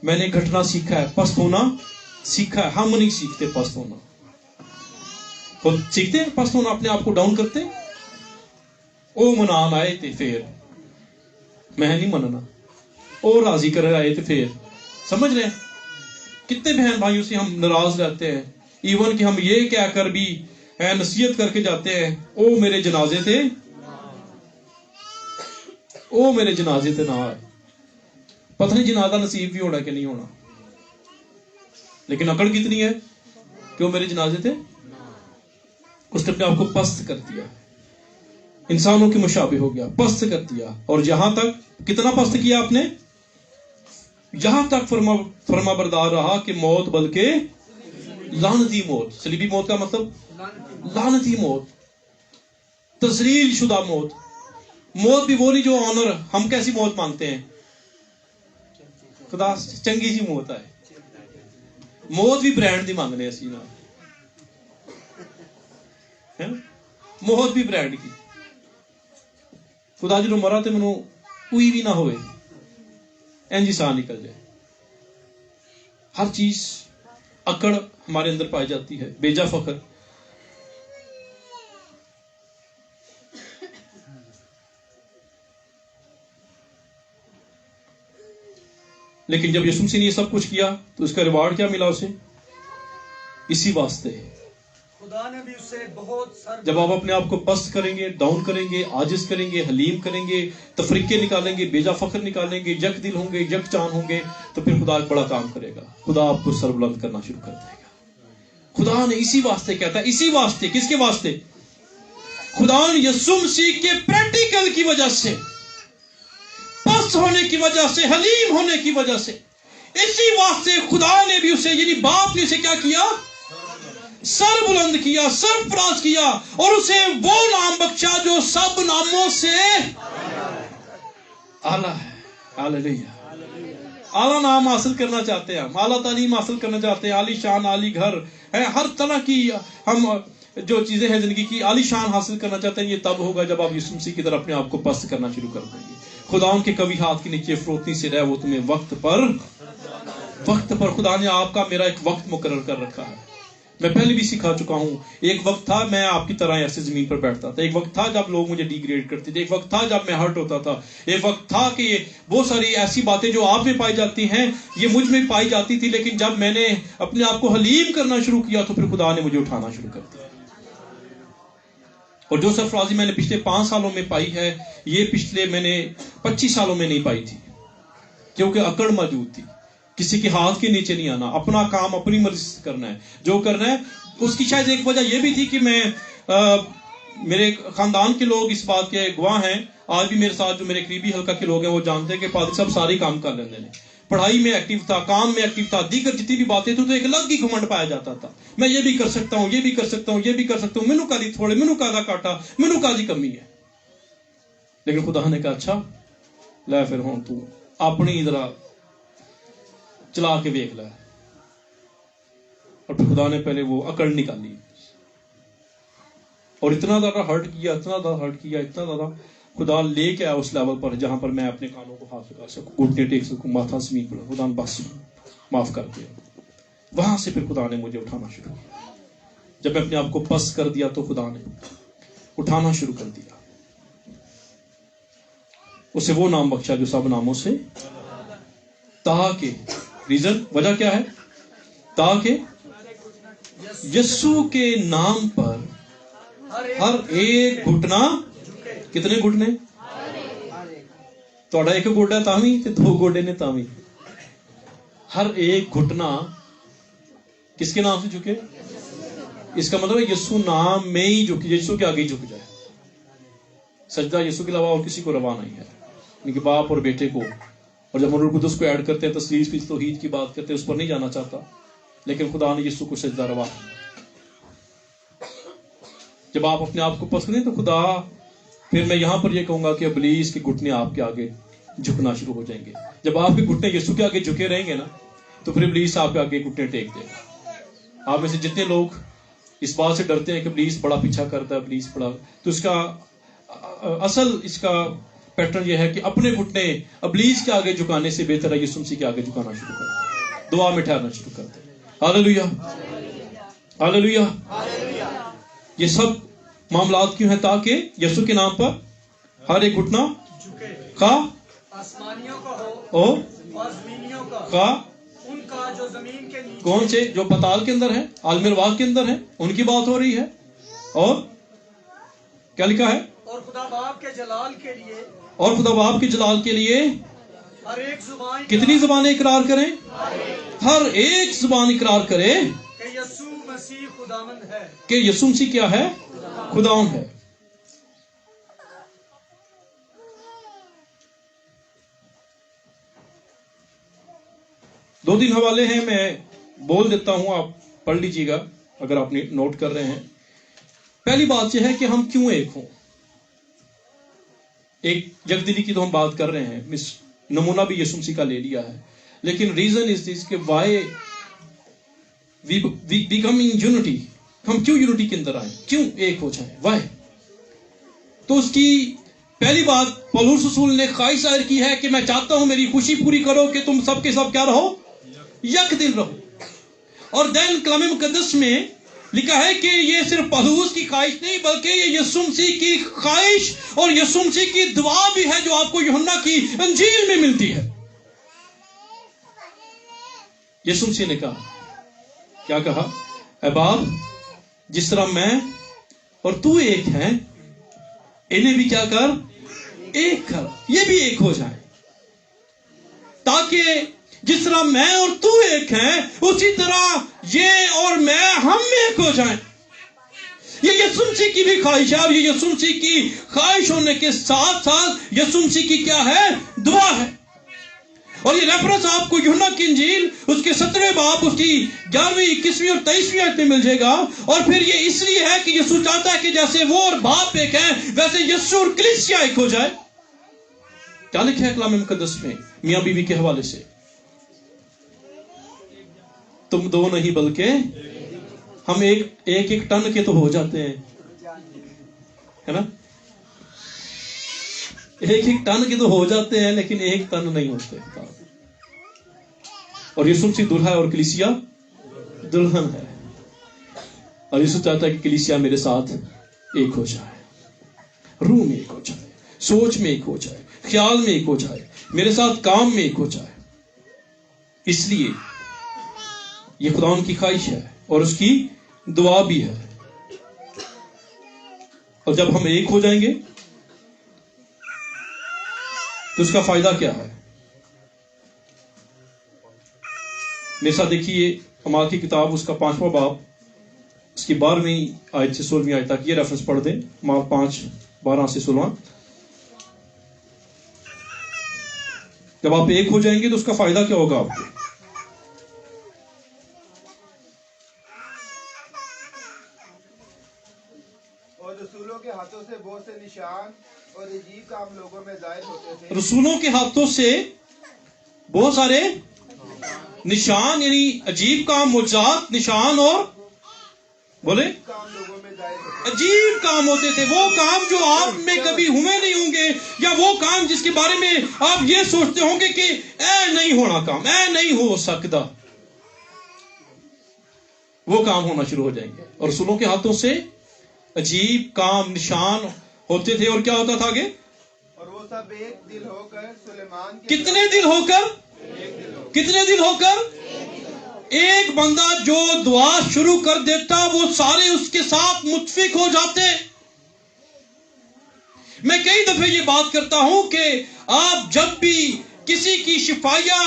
میں نے گھٹنا سیکھا ہے، پست ہونا سیکھا ہے. ہم نہیں سیکھتے پست ہونا. خود سیکھتے ہیں پست ہونا، اپنے آپ کو ڈاؤن کرتے. او منان آئے تھے پھر میں نہیں مننا، او راضی کر آئے تھے پھر. سمجھ رہے ہیں؟ کتنے بہن بھائیوں سے ہم ناراض رہتے ہیں، ایون کہ ہم یہ کہہ کر بھی نصیحت کر کے جاتے ہیں او میرے جنازے تھے، او میرے جنازے تھے. نہ پتہ نہیں جنازہ نصیب بھی ہونا کہ نہیں ہونا، لیکن اکڑ کتنی ہے کہ وہ میرے جنازے تھے. اس نے اپنے آپ کو پست کر دیا، انسانوں کے مشابہ ہو گیا، پست کر دیا. اور یہاں تک کتنا پست کیا آپ نے؟ یہاں تک فرما بردار رہا کہ موت، بلکہ لعنتی موت. صلیبی موت کا مطلب لعنتی موت، تذلیل شدہ موت. موت بھی وہ نہیں جو آنر. ہم کیسی موت مانگتے ہیں؟ خدا چنگی سی موت ہے. موت بھی برانڈ دی مانگنے اسی نا، موت بھی برانڈ کی. خدا جو مرا تے منو کوئی بھی نہ ہوئے، انج سا نکل جائے. ہر چیز اکڑ ہمارے اندر پائی جاتی ہے، بیجا فخر. لیکن جب یسوع مسیح نے یہ سب کچھ کیا تو اس کا ریوارڈ کیا ملا اسے؟ اسی واسطے خدا نے بھی اسے بہت جب آپ اپنے آپ کو پست کریں گے، ڈاؤن کریں گے، عاجز کریں گے، حلیم کریں گے، تفریقے نکالیں گے، بیجا فخر نکالیں گے، یک دل ہوں گے، یک جان ہوں گے، تو پھر خدا ایک بڑا کام کرے گا. خدا آپ کو سربلند کرنا شروع کر دے گا. خدا نے اسی واسطے کہتا ہے، اسی واسطے، کس کے واسطے؟ خدا نے یسوع مسیح کے پریکٹیکل کی وجہ سے، پست ہونے کی وجہ سے، حلیم ہونے کی وجہ سے، اسی واسطے خدا نے بھی اسے، یعنی باپ نے اسے کیا کیا؟ سر بلند کیا، سرفراز کیا، اور اسے وہ نام بخشا جو سب ناموں سے اعلیٰ ہے. ہاللیلویا. اعلیٰ نام حاصل کرنا چاہتے ہیں ہم، اعلیٰ تعلیم حاصل کرنا چاہتے ہیں، عالی شان، عالی گھر ہے، ہر طرح کی ہم جو چیزیں ہیں زندگی کی عالی شان حاصل کرنا چاہتے ہیں. یہ تب ہوگا جب آپ یسوع مسیح کی طرف اپنے آپ کو پست کرنا شروع کر دیں گے. خدا ان کے کبھی ہاتھ کے نیچے فروتنی سے رہے، وہ تمہیں وقت پر خدا نے آپ کا میرا ایک وقت مقرر کر رکھا ہے. میں پہلے بھی سکھا چکا ہوں. ایک وقت تھا میں آپ کی طرح ایسے زمین پر بیٹھتا تھا، ایک وقت تھا جب لوگ مجھے ڈی گریڈ کرتے تھے، ایک وقت تھا جب میں ہرٹ ہوتا تھا، ایک وقت تھا کہ بہت ساری ایسی باتیں جو آپ میں پائی جاتی ہیں یہ مجھ میں پائی جاتی تھی. لیکن جب میں نے اپنے آپ کو حلیم کرنا شروع کیا تو پھر خدا نے مجھے اٹھانا شروع کر دیا. اور جو سرفرازی میں نے پچھلے 5 سالوں میں پائی ہے، یہ پچھلے میں نے 25 سالوں میں نہیں پائی تھی، کیونکہ اکڑ موجود تھی. کسی کے ہاتھ کے نیچے نہیں آنا، اپنا کام اپنی مرضی سے کرنا ہے، جو کرنا ہے. اس کی شاید ایک وجہ یہ بھی تھی کہ میں میرے خاندان کے لوگ اس بات کے گواہ ہیں، آج بھی میرے ساتھ جو میرے قریبی حلقہ کے لوگ ہیں وہ جانتے ہیں کہ پادری صاحب سارے کام کر لیتے ہیں. پڑھائی میں ایکٹیو تھا، کام میں ایکٹیو تھا، دیگر جتنی بھی باتیں تھیں تو ایک الگ ہی گھمنڈ پایا جاتا تھا. میں یہ بھی کر سکتا ہوں، یہ بھی کر سکتا ہوں، یہ بھی کر سکتا ہوں، مینو کالی تھوڑے، مینو کا کاٹا، مینو کا دی کمی ہے. لیکن خدا نے کہا اچھا لے پھر ہوں تو اپنی ذرا چلا کے دیکھ لیا. اور پھر خدا نے پہلے وہ اکڑ نکالی اور اتنا زیادہ ہرٹ کیا، اتنا زیادہ ہرٹ کیا، اتنا زیادہ خدا لے کے آیا اس لیول پر جہاں پر میں اپنے کانوں کو ہاتھ لگا سکوں، گھٹنے ٹیک سکوں، ماتھا زمین پر. خدا نے بس معاف کر دیا. وہاں سے پھر خدا نے مجھے اٹھانا شروع کیا. جب میں اپنے آپ کو پس کر دیا تو خدا نے اٹھانا شروع کر دیا. اسے وہ نام بخشا جو سب ناموں سے، تاکہ ریزن، وجہ کیا ہے؟ تاکہ یسوع کے نام پر ہر ایک گھٹنا، کتنے گھٹنے؟ توڑا ایک گوڈا تاوی تے 2 گوڈے نے تاوی. ہر ایک گھٹنا کس کے نام سے جھکے؟ اس کا مطلب ہے یسوع نام میں ہی جھک، یسوع کے آگے ہی جھک جائے. سجدہ یسوع کے علاوہ اور کسی کو روا نہیں ہے، ان کے باپ اور بیٹے کو. اور جب روح القدس کو ایڈ کرتے ہیں، تثلیث کی توحید کی بات کرتے ہیں، اس پر نہیں جانا چاہتا. لیکن خدا نے یسوع کو سجدہ روا. جب آپ اپنے آپ کو پسند کریں تو خدا، پھر میں یہاں پر یہ کہوں گا کہ ابلیس کے گھٹنے آپ کے آگے جھکنا شروع ہو جائیں گے. جب آپ کے گھٹنے یسوع کے آگے جھکے رہیں گے نا تو پھر ابلیس آپ کے آگے گھٹنے ٹیک دے گا. آپ میں سے جتنے لوگ اس بات سے ڈرتے ہیں کہ ابلیس بڑا پیچھا کرتا ہے، ابلیس بڑا، تو اس کا اصل اس کا پیٹرن یہ ہے کہ اپنے گھٹنے ابلیس کے آگے جھکانے سے بہتر ہے یسوع مسیح کے آگے جھکانا شروع کر دیں، دعا میں ٹھہرنا شروع کر دیں. ہاللیلویا، ہاللیلویا. یہ سب معاملات کیوں ہیں؟ تاکہ یسوع کے نام پر ہر ایک گھٹنا خواہ آسمانیوں کا ہو اور زمینیوں کا، خواہ ان کا جو زمین کے نیچے، کون سے؟ جو پتال کے اندر ہے، عالم الارواح کے اندر ہے، ان کی بات ہو رہی ہے. اور کیا لکھا ہے؟ اور خدا باپ کے جلال کے لیے، اور خدا باپ کے جلال کے لیے ہر ایک زبان، کتنی زبانیں اقرار کریں؟ ہر ایک زبان اقرار کرے کہ یسوع مسیح خداوند ہے، کہ یسوع مسیح کیا ہے؟ خداوند ہے. دو تین حوالے ہیں، میں بول دیتا ہوں، آپ پڑھ لیجیے گا اگر آپ نوٹ کر رہے ہیں. پہلی بات یہ ہے کہ ہم کیوں ایک ہوں. ایک یکدلی کی تو ہم بات کر رہے ہیں، نمونہ بھی یسوع مسیح کا لے لیا ہے، لیکن ریزن از دس کہ why we become in unity. ہم کیوں یونٹی کے اندر آئے، کیوں ایک ہو جائیں، وائی؟ تو اس کی پہلی بات پولس رسول نے خواہش ظاہر کی ہے کہ میں چاہتا ہوں میری خوشی پوری کرو کہ تم سب کے سب کیا رہو، یک دل رہو. اور دین کلام مقدس میں لکھا ہے کہ یہ صرف پولس کی خواہش نہیں بلکہ یہ یسوع مسیح کی خواہش اور یسوع مسیح کی دعا بھی ہے جو آپ کو یوحنا کی انجیل میں ملتی ہے. یسوع مسیح نے کہا, کیا کہا؟ اے باپ, جس طرح میں اور تو ایک ہے, انہیں بھی کیا کر, ایک کر, یہ بھی ایک ہو جائے, تاکہ جس طرح میں اور تو ایک ہیں اسی طرح یہ اور میں ہم ایک ہو جائیں. یہ یسوع مسیح کی بھی خواہش ہے, اور یہ یسوع مسیح کی خواہش ہونے کے ساتھ ساتھ یسوع مسیح کی کیا ہے, دعا ہے. اور یہ ریفرنس آپ کو یوحنا کی انجیل اس کے 17ویں باب اس کی 11ویں 21ویں اور 23ویں آیت میں مل جائے گا. اور پھر یہ اس لیے ہے کہ یسوع چاہتا ہے کہ جیسے وہ اور باپ ایک ہیں ویسے یسوع اور کلیسیا ایک ہو جائے. کیا لکھا ہے کلام مقدس میں میاں بیوی کے حوالے سے؟ تم دو نہیں بلکہ ہم ایک ٹن کے تو ہو جاتے ہیں, ہے نا, ایک ٹن کے تو ہو جاتے ہیں لیکن ایک ٹن نہیں ہوتے. اور یسوع مسیح دلہا ہے اور کلیسیا دلہن ہے, اور یسوع چاہتا ہے کہ کلیسیا میرے ساتھ ایک ہو جائے, روح میں ایک ہو جائے, سوچ میں ایک ہو جائے, خیال میں ایک ہو جائے, میرے ساتھ کام میں ایک ہو جائے. اس لیے یہ خدا ان کی خواہش ہے اور اس کی دعا بھی ہے. اور جب ہم ایک ہو جائیں گے تو اس کا فائدہ کیا ہے؟ میرے ساتھ دیکھیے اعمال کی کتاب اس کا 5واں باب اس کی 12ویں آیت سے 16ویں آیت تک, یہ ریفرنس پڑھ دیں, اعمال 5:12 سے 16. جب آپ ایک ہو جائیں گے تو اس کا فائدہ کیا ہوگا آپ کو؟ اور رسولوں کے ہاتھوں سے بہت سے نشان اور عجیب کام لوگوں میں ظاہر ہوتے تھے. رسولوں کے ہاتھوں سے بہت سارے نشان, یعنی عجیب کام, معجزات, نشان اور بولے کام لوگوں میں ظاہر ہوتے عجیب کام ہوتے تھے. وہ کام جو آپ میں کبھی ہوئے نہیں ہوں گے, یا وہ کام جس کے بارے میں آپ یہ سوچتے ہوں گے کہ اے نہیں ہونا کام, اے نہیں ہو سکتا, وہ کام ہونا شروع ہو جائیں گے. اور رسولوں کے ہاتھوں سے عجیب کام, نشان ہوتے تھے. اور کیا ہوتا تھا آگے؟ اور وہ سب ایک دل ہو کر سلیمان کے کتنے دل ہو کر, کتنے دل ہو کر, ایک بندہ جو دعا شروع کر دیتا وہ سارے اس کے ساتھ متفق ہو جاتے. میں کئی دفعہ یہ بات کرتا ہوں کہ آپ جب بھی کسی کی شفایہ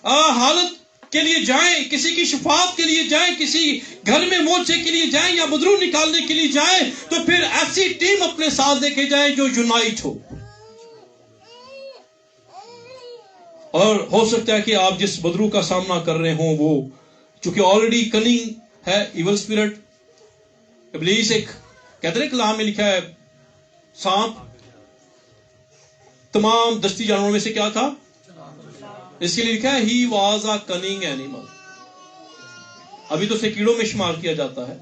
حالت کے لیے جائیں, کسی کی شفاعت کے لیے جائیں, کسی گھر میں موچے کے لیے جائیں یا بدرو نکالنے کے لیے جائیں, تو پھر ایسی ٹیم اپنے ساتھ لے کے جائیں جو یونائٹ ہو. اور ہو سکتا ہے کہ آپ جس بدرو کا سامنا کر رہے ہوں وہ چونکہ آلریڈی کننگ ہے, ایول اسپرٹ, ابلیس, ایک کہتے ہیں کلام میں لکھا ہے سانپ تمام دستی جانوروں میں سے کیا تھا, اس کے لیے لکھا ہے ہی واز اے کننگ اینیمل. ابھی تو اسے کیڑوں میں شمار کیا جاتا ہے.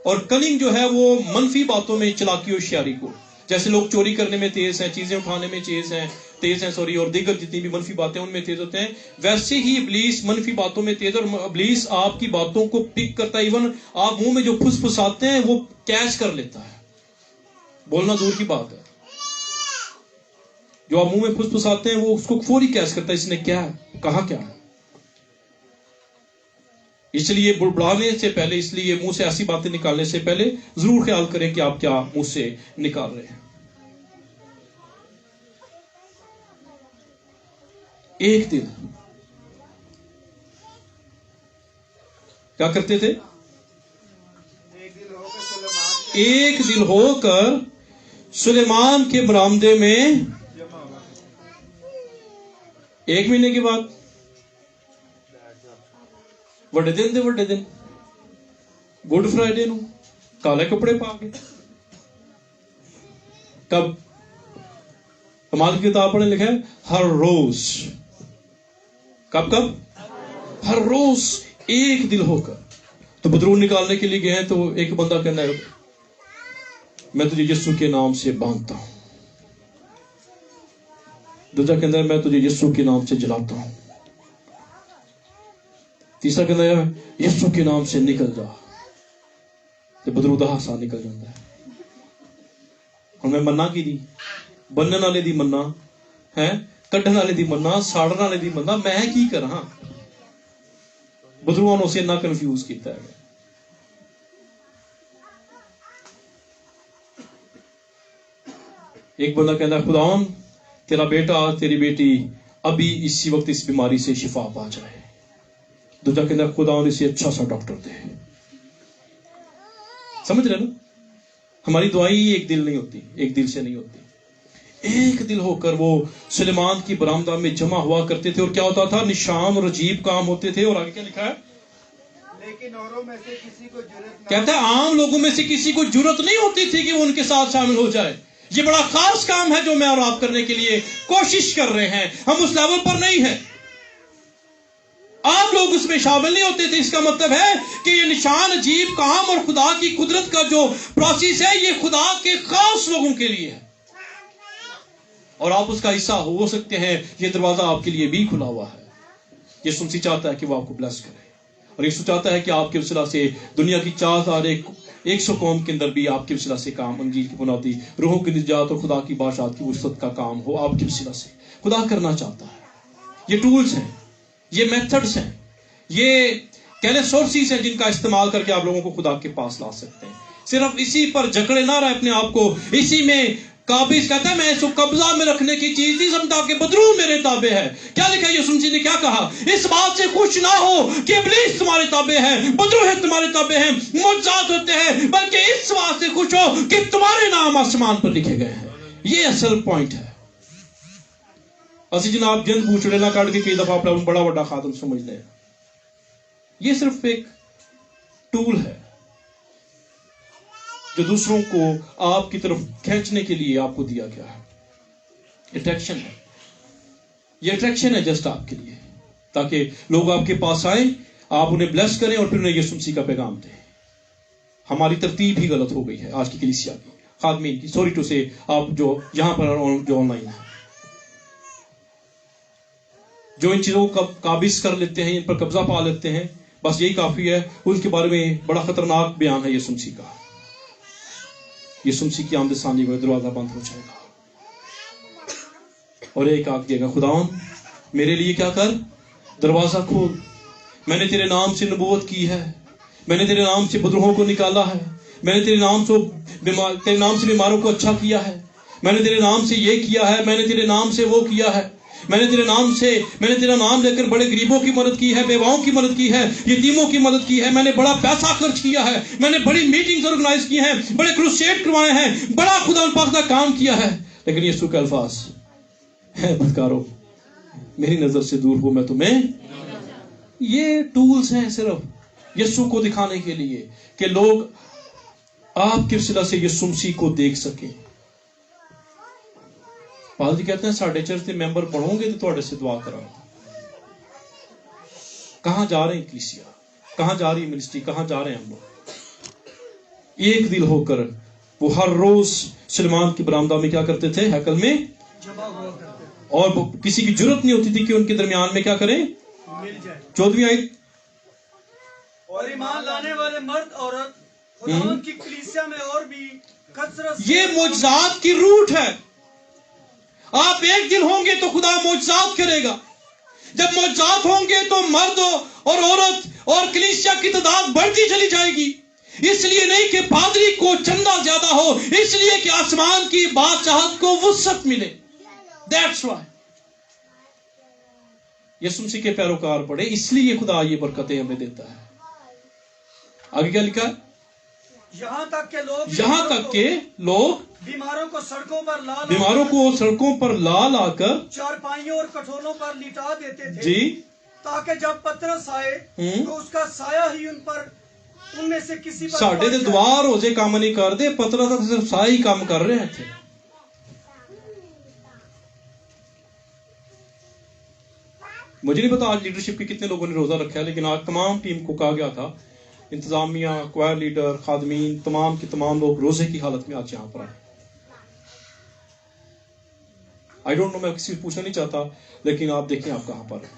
اور کننگ جو ہے وہ منفی باتوں میں چلاکی ہوشیاری کو, جیسے لوگ چوری کرنے میں تیز ہیں, چیزیں اٹھانے میں تیز ہیں, اور دیگر جتنی بھی منفی باتیں ان میں تیز ہوتے ہیں, ویسے ہی ابلیس منفی باتوں میں تیز. اور ابلیس آپ کی باتوں کو پک کرتا ہے, ایون آپ منہ میں جو پھس پھساتے ہیں وہ کیچ کر لیتا ہے. بولنا دور کی بات ہے, جو آپ منہ میں پھس پھساتے ہیں وہ اس کو فوری کیچ کرتا ہے, اس نے کیا ہے, کہا کیا ہے. اس لیے بڑبڑانے سے پہلے, اس لیے منہ سے ایسی باتیں نکالنے سے پہلے ضرور خیال کریں کہ آپ کیا منہ سے نکال رہے ہیں. ایک دن کیا کرتے تھے, ایک دل ہو کر سلیمان کے برآمدے میں. ایک مہینے کے بعد وڈے دن دے وڈے دن گڈ فرائیڈے نو کالے کپڑے پا کے, کب ہماری کتاب پڑھنے لکھا ہے ہر روز, کب ہر روز ایک دل ہو کر. تو بدرون نکالنے کے لیے گئے ہیں تو ایک بندہ کہنا ہے میں تجھے یسوع کے نام سے باندھتا ہوں, دوسرا کہنا ہے میں تجھے یسوع کے نام سے جلاتا ہوں. تیسرا کہتا ہے یسو کے نام سے نکل جا، تے بدرو دا ہاسا نکل جاتا ہے۔ ہن میں منا کی دی بننے والے دی منا ہے، کڈن والے دی منا، ساڑن والے دی منا، میں کی کراں؟ بدروؤں اسے نہ کنفیوز کیتا ہے۔ ایک بندہ کہتا ہے خداوند تیرا بیٹا تیری بیٹی ابھی اسی وقت اس بیماری سے شفا پا جائے۔ دوسرا کہتا ہے خداوند اسے اچھا سا ڈاکٹر دے۔ سمجھ رہے نا؟ ہماری دعائیں ایک دل نہیں ہوتی، ایک دل سے نہیں ہوتی، ایک دل ہو کر وہ سلیمان کی برآمدہ میں جمع ہوا کرتے تھے، اور کیا ہوتا تھا؟ نشان اور عجیب کام ہوتے تھے۔ اور آگے کیا لکھا ہے؟ لیکن اوروں میں سے کسی کو جرأت نہ، کہتا ہے عام لوگوں میں سے کسی کو جرأت نہیں ہوتی تھی کہ وہ ان کے ساتھ شامل ہو جائے۔ یہ بڑا خاص کام ہے جو میں اور آپ کرنے کے لیے کوشش کر رہے ہیں، ہم اس لیول پر نہیں ہیں، آپ لوگ اس میں شامل نہیں ہوتے تھے۔ اس کا مطلب ہے کہ یہ نشان عجیب کام اور خدا کی قدرت کا جو پروسیس ہے یہ خدا کے خاص لوگوں کے لیے ہے، اور آپ اس کا حصہ ہو سکتے ہیں۔ یہ دروازہ آپ کے لیے بھی کھلا ہوا ہے۔ یسوع مسیح چاہتا ہے کہ وہ آپ کو بلیس کرے، اور یسوع چاہتا ہے کہ آپ کے وسیلہ سے دنیا کی 4,100 قوم کے اندر بھی آپ کے وسیلہ سے کام، انجیل کی بنیادی، روحوں کی نجات اور خدا کی بادشاہت کی وسعت کا کام ہو آپ کے وسیلہ سے۔ خدا کرنا چاہتا ہے۔ یہ ٹولز ہیں، یہ میتھڈز ہیں، یہ کہنے سورسز ہیں جن کا استعمال کر کے آپ لوگوں کو خدا کے پاس لا سکتے ہیں۔ صرف اسی پر جکڑے نہ رہے اپنے آپ کو، اسی میں قابض۔ کہتا ہے میں اس کو قبضہ میں رکھنے کی چیز نہیں سمجھتا کہ بدرو میرے تابع ہے۔ کیا لکھا ہے؟ یسوع مسیح نے کیا کہا؟ اس بات سے خوش نہ ہو کہ ابلیس تمہارے تابع ہے، بدرو ہے تمہارے تابع ہیں، معجزات ہوتے ہیں، بلکہ اس بات سے خوش ہو کہ تمہارے نام آسمان پر لکھے گئے ہیں۔ یہ اصل پوائنٹ ہے۔ اسی جناب جن پوچھڑے نہ کاٹ کے کئی دفعہ اپنا بڑا بڑا خاتم سمجھتے ہیں۔ یہ صرف ایک ٹول ہے جو دوسروں کو آپ کی طرف کھینچنے کے لیے آپ کو دیا گیا ہے۔ اٹریکشن ہے، یہ اٹریکشن ہے جسٹ آپ کے لیے، تاکہ لوگ آپ کے پاس آئیں، آپ انہیں بلیس کریں اور پھر انہیں یسوع مسیح کا پیغام دیں۔ ہماری ترتیب ہی غلط ہو گئی ہے آج کی کلیسیا کی، خادمین کی، سوری ٹو سے، آپ جو یہاں پر جو آن لائن ہیں، جو ان چیزوں کو قابض کر لیتے ہیں، ان پر قبضہ پا لیتے ہیں، بس یہی کافی ہے۔ ان کے بارے میں بڑا خطرناک بیان ہے یسوع مسیح کا۔ یسوع مسیح کی آمد ثانی کا دروازہ بند ہو جائے گا، اور ایک آگ دے گا، خداوند میرے لیے کیا کر، دروازہ کھول، میں نے تیرے نام سے نبوت کی ہے، میں نے تیرے نام سے بدروہوں کو نکالا ہے، میں نے تیرے نام سے بیماروں کو اچھا کیا ہے، میں نے تیرے نام سے یہ کیا ہے، میں نے تیرے نام سے وہ کیا ہے، میں نے تیرا نام لے کر بڑے غریبوں کی مدد کی ہے، بیواؤں کی مدد کی ہے، یتیموں کی مدد کی ہے، میں نے بڑا پیسہ خرچ کیا ہے، میں نے بڑی میٹنگز آرگنائز کی ہیں، بڑے کروسیڈ کروائے ہیں، بڑا خدا پاک کا کام کیا ہے۔ لیکن یسوع کے الفاظ ہے، بدکارو میری نظر سے دور ہو، میں تمہیں۔ یہ ٹولز ہیں صرف یسوع کو دکھانے کے لیے کہ لوگ آپ کے وسیلہ سے یسوع مسیح کو دیکھ سکیں۔ پال جی کہتے ہیں ساڈے چرچ کے ممبر بڑھو گے تو تواڈے سے دعا کرا۔ کہاں جا رہے ہیں کلیسیا، کہاں جا رہی ہے منسٹری، کہاں جا رہے ہیں ہم لوگ؟ ایک دل ہو کر وہ ہر روز سلیمان کی برآمدہ میں کیا کرتے تھے؟ ہیکل میں جمع ہوا کرتے تھے، اور کسی کی جرت نہیں ہوتی تھی کہ ان کے درمیان میں کیا کریں؟ مل جائے۔ 14ویں آیت، اور ایمان لانے والے مرد عورت خداوند کی کلیسیا میں اور بھی کثرت سے، یہ معجزات کی روٹ ہے۔ آپ ایک دل ہوں گے تو خدا معجزات کرے گا۔ جب معجزات ہوں گے تو مرد اور عورت اور کلیسیا کی تعداد بڑھتی چلی جائے گی۔ اس لیے نہیں کہ پادری کو چندہ زیادہ ہو، اس لیے کہ آسمان کی بادشاہت کو وسعت ملے۔ That's why یسوع مسیح کے پیروکار پڑے، اس لیے خدا یہ برکتیں ہمیں دیتا ہے۔ آگے کیا لکھا ہے؟ یہاں تک کہ لوگ بیماروں کو سڑکوں پر لا لا کر چارپائیوں اور کٹھونوں پر لٹا دیتے تھے، جی، تاکہ جب پترس آئے تو اس کا سایہ ہی ان میں سے کسی پر ساڈے پڑ دے جائے۔ دوار ہو جے کام نہیں کر دے، پترس تو صرف سایہ ہی کام کر رہے تھے۔ مجھے نہیں پتا آج لیڈرشپ کے کتنے لوگوں نے روزہ رکھا ہے، لیکن آج تمام ٹیم کو کہا گیا تھا، انتظامیہ، کوائر لیڈر، خادمین، تمام کے تمام لوگ روزے کی حالت میں آج یہاں پر آئے۔ آئی ڈونٹ نو، میں کسی سے پوچھنا نہیں چاہتا، لیکن آپ دیکھیں آپ کہاں پر ہیں۔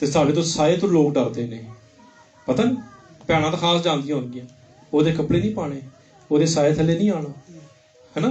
ਤੇ ਸਾਡੇ ਤੋਂ ਸਾਏ ਤੋਂ ਲੋਕ ਡਰਦੇ ਨੇ, ਪਤਾ ਨਹੀਂ, ਭੈਣਾਂ ਤਾਂ ਖਾਸ ਜਾਣਦੀਆਂ ਹੋਣਗੀਆਂ, ਉਹਦੇ ਕੱਪੜੇ ਨਹੀਂ ਪਾਣੇ, ਉਹਦੇ ਸਾਏ ਥੱਲੇ ਨਹੀਂ ਆਣਾ, ਹੈਨਾ।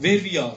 Where we are,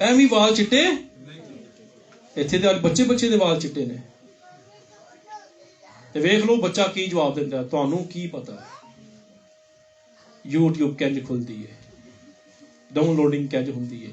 ਐਵੇਂ ਵਾਲ ਚਿੱਟੇ, ਇੱਥੇ ਦੇ ਬੱਚੇ ਦੇ ਵਾਲ ਚਿੱਟੇ ਨੇ, ਤੇ ਵੇਖ ਲਓ ਬੱਚਾ ਕੀ ਜਵਾਬ ਦਿੰਦਾ, ਤੁਹਾਨੂੰ ਕੀ ਪਤਾ ਹੈ। YouTube ਕਿੰਜ ਖੁੱਲਦੀ ਹੈ, ਡਾਊਨਲੋਡਿੰਗ ਕਿੰਜ ਹੁੰਦੀ ਹੈ,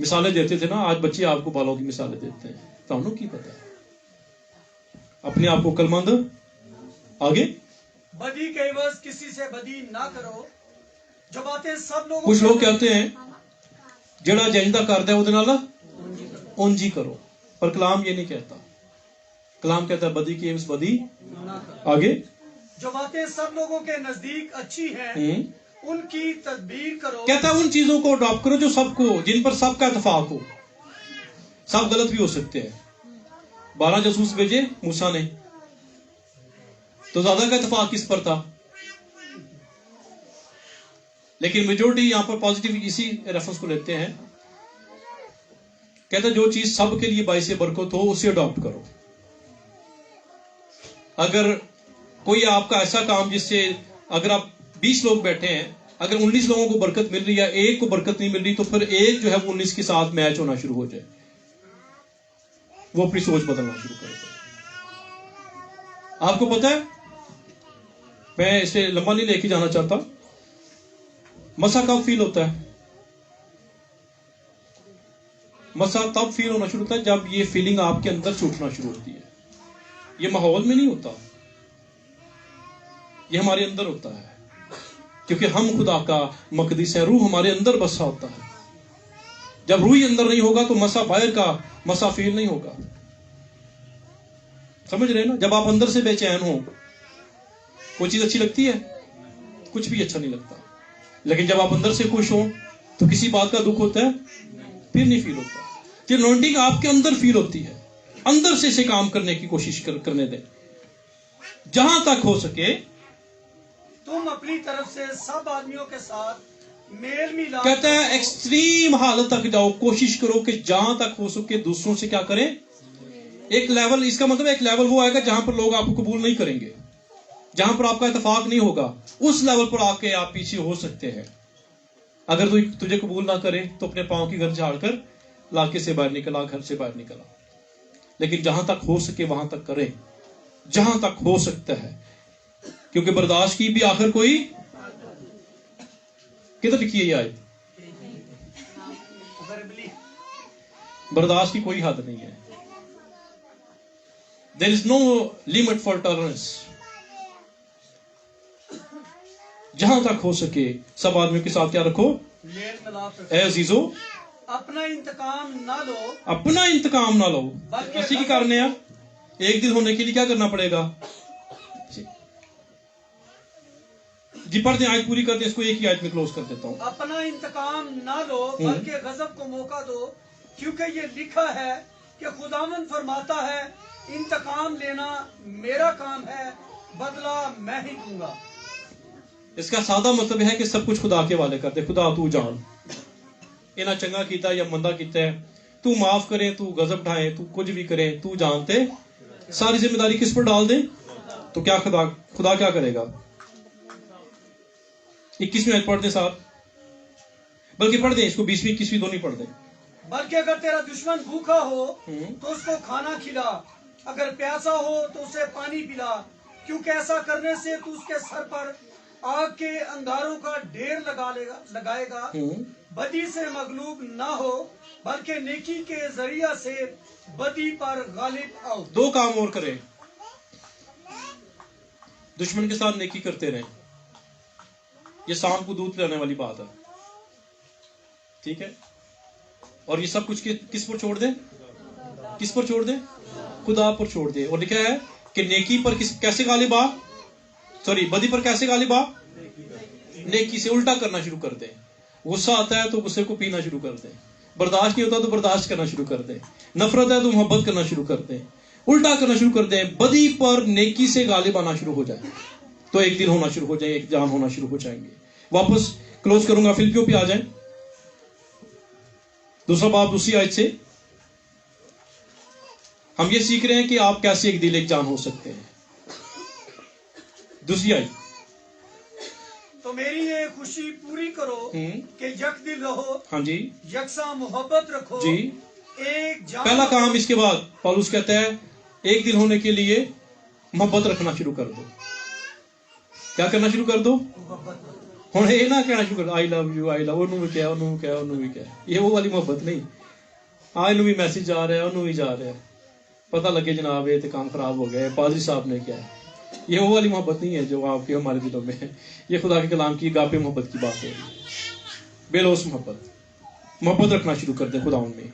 مثالیں دیتے تھے نا, آج بچے آپ کو بالوں کی مثالیں دیتے ہیں. تو ہم کی پتا ہے, اپنے آپ کو عقل مند. آگے بدی کے عوض کسی سے بدی نہ کرو. جو باتیں سب لوگوں کچھ لوگ کہتے ہیں جڑا جائندہ کرتا ہے وہ نال اونج ہی کرو, پر کلام یہ نہیں کہتا. کلام کہتا ہے بدی کی عوض بدی. آگے جو باتیں سب لوگوں کے نزدیک اچھی ہیں ان کی تدبیر کرو. کہتا ہے ان چیزوں کو اڈاپٹ کرو جو سب کو, جن پر سب کا اتفاق ہو. سب غلط بھی ہو سکتے ہیں. 12 جاسوس بھیجے موسیٰ نے, تو زیادہ کا اتفاق کس پر تھا؟ لیکن میجورٹی یہاں پر پازیٹیو اسی ریفرنس کو لیتے ہیں. کہتا ہے جو چیز سب کے لیے باعث برکت ہو اسے اڈاپٹ کرو. اگر کوئی آپ کا ایسا کام جس سے اگر آپ 20 لوگ بیٹھے ہیں, اگر 19 لوگوں کو برکت مل رہی ہے, ایک کو برکت نہیں مل رہی, تو پھر ایک جو ہے وہ 19 کے ساتھ میچ ہونا شروع ہو جائے, وہ اپنی سوچ بدلنا شروع کر دے. آپ کو پتا ہے, میں اسے لمبا نہیں لے کے جانا چاہتا, مسا کب فیل ہوتا ہے؟ مسا تب فیل ہونا شروع ہوتا ہے جب یہ فیلنگ آپ کے اندر سے اٹھنا شروع ہوتی ہے. یہ ماحول میں نہیں ہوتا, یہ ہمارے اندر ہوتا ہے, کیونکہ ہم خدا کا مقدس ہے. روح ہمارے اندر بسا ہوتا ہے. جب روح اندر نہیں ہوگا تو مسا باہر کا مسا فیل نہیں ہوگا. سمجھ رہے نا؟ جب آپ اندر سے بے چین ہو, کوئی چیز اچھی لگتی ہے؟ کچھ بھی اچھا نہیں لگتا. لیکن جب آپ اندر سے خوش ہو تو کسی بات کا دکھ ہوتا ہے؟ پھر نہیں فیل ہوتا. یہ انوائنٹنگ آپ کے اندر فیل ہوتی ہے. اندر سے اسے کام کرنے کی کوشش کرنے دیں. جہاں تک ہو سکے تم اپنی طرف سے سب آدمیوں کے ساتھ میل ملاپ. کہتا ہے ایکسٹریم حالت تک جاؤ, کوشش کرو کہ جہاں تک ہو سکے دوسروں سے کیا کریں, ایک لیول. اس کا مطلب ایک لیول وہ آئے گا جہاں پر لوگ آپ کو قبول نہیں کریں گے, جہاں پر آپ کا اتفاق نہیں ہوگا. اس لیول پر آ کے آپ پیچھے ہو سکتے ہیں. اگر تجھے قبول نہ کرے تو اپنے پاؤں کی گھر جھاڑ کر علاقے سے باہر نکلا, گھر سے باہر نکلا. لیکن جہاں تک ہو سکے وہاں تک کرے, جہاں تک ہو سکتا ہے, کیونکہ برداشت کی بھی آخر کوئی کدھر لکھی ہے یہ آیت؟ برداشت کی کوئی حد نہیں ہے. There is no limit for tolerance. جہاں تک ہو سکے سب آدمیوں کے ساتھ کیا رکھو, میل ملاپ. اے عزیزو اپنا انتقام نہ لو. اپنا انتقام نہ لو. اسی کی کارن ہے ایک دل ہونے کے لیے کیا کرنا پڑے گا. جی پڑھتے ہیں, آیت پوری کرتے ہیں, اس کو ایک ہی آیت میں کلوز کر دیتا ہوں. اپنا انتقام نہ لو بلکہ غضب کو موقع دو, کیونکہ یہ لکھا ہے کہ خداوند فرماتا ہے انتقام لینا میرا کام ہے, بدلہ میں ہی دوں گا. اس کا سادہ مطلب ہے کہ سب کچھ خدا کے حوالے کر دے. خدا تو جان, انہاں چنگا کیتا یا مندہ کیتا ہے, تو معاف کرے, تو غضب ڈھائے, تو کچھ بھی کرے, تو جانتے, ساری ذمہ داری کس پر ڈال دیں, تو کیا خدا کیا کرے گا. 21ویں آیت پڑھ دیں صاحب, بلکہ پڑھ دیں اس کو 20ویں 21ویں دونوں پڑھ دیں. بلکہ اگر تیرا دشمن بھوکا ہو تو اس کو کھانا کھلا, اگر پیاسا ہو تو اسے پانی پلا, کیونکہ ایسا کرنے سے تو اس کے سر پر آگ کے انگاروں کا ڈھیر لگائے گا. بدی سے مغلوب نہ ہو بلکہ نیکی کے ذریعہ سے بدی پر غالب آؤ. 2 کام اور کریں, دشمن کے ساتھ نیکی کرتے رہیں. یہ سانپ کو دودھ پلانے والی بات ہے, ٹھیک ہے. اور یہ سب کچھ کس پر چھوڑ دیں, کس پر چھوڑ دیں, خدا پر چھوڑ دیں. اور لکھا ہے کہ نیکی پر کیسے غالب آ, سوری بدی پر کیسے غالب آ, نیکی سے. الٹا کرنا شروع کر دیں. غصہ آتا ہے تو غصے کو پینا شروع کر دیں, برداشت نہیں ہوتا تو برداشت کرنا شروع کر دیں, نفرت ہے تو محبت کرنا شروع کر دیں, الٹا کرنا شروع کر دیں. بدی پر نیکی سے غالب آنا شروع ہو جائے تو ایک دل ہونا شروع ہو جائے, ایک جان ہونا شروع ہو جائیں گے. واپس کلوز کروں گا, فلپیوں پہ آ جائیں, 2 باب 2 آیت سے. ہم یہ سیکھ رہے ہیں کہ آپ کیسے ایک دل ایک جان ہو سکتے ہیں. 2 آیت, تو میری یہ خوشی پوری کرو کہ یک دل رہو, ہاں جی, یکساں محبت رکھو جی. ایک جان. پہلا کام اس کے بعد پالوس کہتا ہے ایک دل ہونے کے لیے محبت رکھنا شروع کر دو. کیا کرنا شروع کر دو, ہوں یہ نہ کہنا شروع کر آئی لو یو آئی لو، انہوں بھی کیا انہوں بھی کیا انہوں بھی کیا، یہ وہ والی محبت نہیں. انہوں بھی میسج جا رہا ہے انہوں بھی جا رہا ہے، پتہ لگے جناب یہ تو کام خراب ہو گیا ہے، پادری صاحب نے کیا ہے. یہ وہ والی محبت نہیں ہے جو آپ کے ہمارے دلوں میں ہے. یہ خدا کے کلام کی گاپے محبت کی بات ہے، بے لوث محبت رکھنا شروع کر دیں خدا ان میں.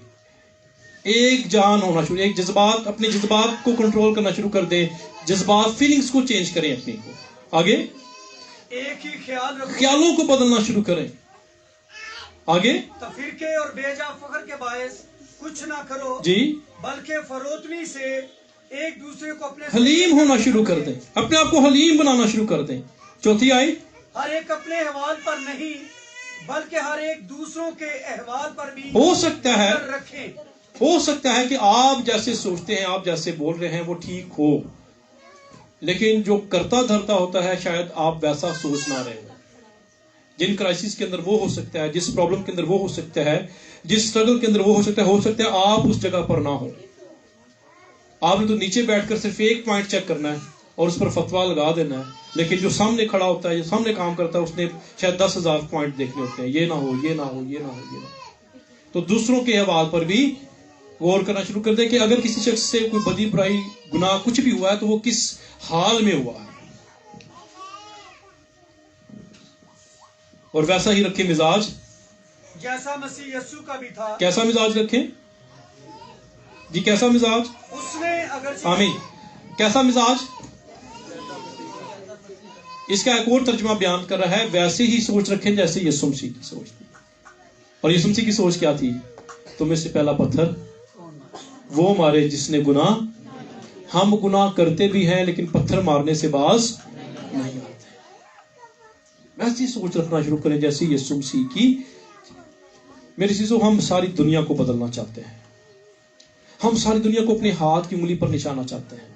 ایک جان ہونا شروع، ایک جذبات، اپنے جذبات کو کنٹرول کرنا شروع کر دیں، جذبات فیلنگز کو چینج کریں اپنی کو. آگے ایک ہی خیال رکھو، خیالوں کو بدلنا شروع کریں. آگے تفرقے اور بے جا فخر کے باعث کچھ نہ کرو، جی بلکہ فروتنی سے ایک دوسرے کو اپنے حلیم ہونا شروع کر دیں، اپنے آپ کو حلیم بنانا شروع کر دیں. چوتھی آئی ہر ایک اپنے احوال پر نہیں بلکہ ہر ایک دوسروں کے احوال پر بھی ہو سکتا ہے، نظر رکھیں. ہو سکتا ہے کہ آپ جیسے سوچتے ہیں، آپ جیسے بول رہے ہیں وہ ٹھیک ہو، لیکن جو کرتا دھرتا ہوتا ہے شاید آپ ویسا سوچ نہ رہے ہو. جن کرائسس کے اندر وہ ہو سکتا ہے، جس پرابلم کے اندر وہ ہو سکتا ہے، جس اسٹرگل کے اندر وہ ہو سکتا ہے آپ اس جگہ پر نہ ہو. آپ نے تو نیچے بیٹھ کر صرف ایک پوائنٹ چیک کرنا ہے اور اس پر فتویٰ لگا دینا ہے، لیکن جو سامنے کھڑا ہوتا ہے، جو سامنے کام کرتا ہے، اس نے شاید 10,000 پوائنٹ دیکھنے ہوتے ہیں، یہ نہ ہو یہ نہ ہو یہ نہ ہو یہ نہ ہو. تو دوسروں کے احوال پر بھی غور کرنا شروع کر دیں کہ اگر کسی شخص سے کوئی بدی برائی گناہ کچھ بھی ہوا ہے تو وہ کس حال میں ہوا ہے، اور ویسا ہی رکھیں مزاج جیسا مسیح یسوع کا بھی تھا. کیسا مزاج رکھیں جی، کیسا مزاج؟ اس نے اگرچہ آمین. کیسا مزاج؟ اس کا ایک اور ترجمہ بیان کر رہا ہے، ویسے ہی سوچ رکھیں جیسے یسوع مسیح کی سوچ تھی. اور یسوع مسیح کی سوچ کیا تھی؟ تم میں سے پہلا پتھر وہ مارے جس نے گناہ. ہم گناہ کرتے بھی ہیں لیکن پتھر مارنے سے باز نہیں آتے. ویسی سوچ رکھنا شروع کریں جیسے یسوع مسیح کی. میری چیزوں، ہم ساری دنیا کو بدلنا چاہتے ہیں، ہم ساری دنیا کو اپنے ہاتھ کی انگلی پر نشانا چاہتے ہیں.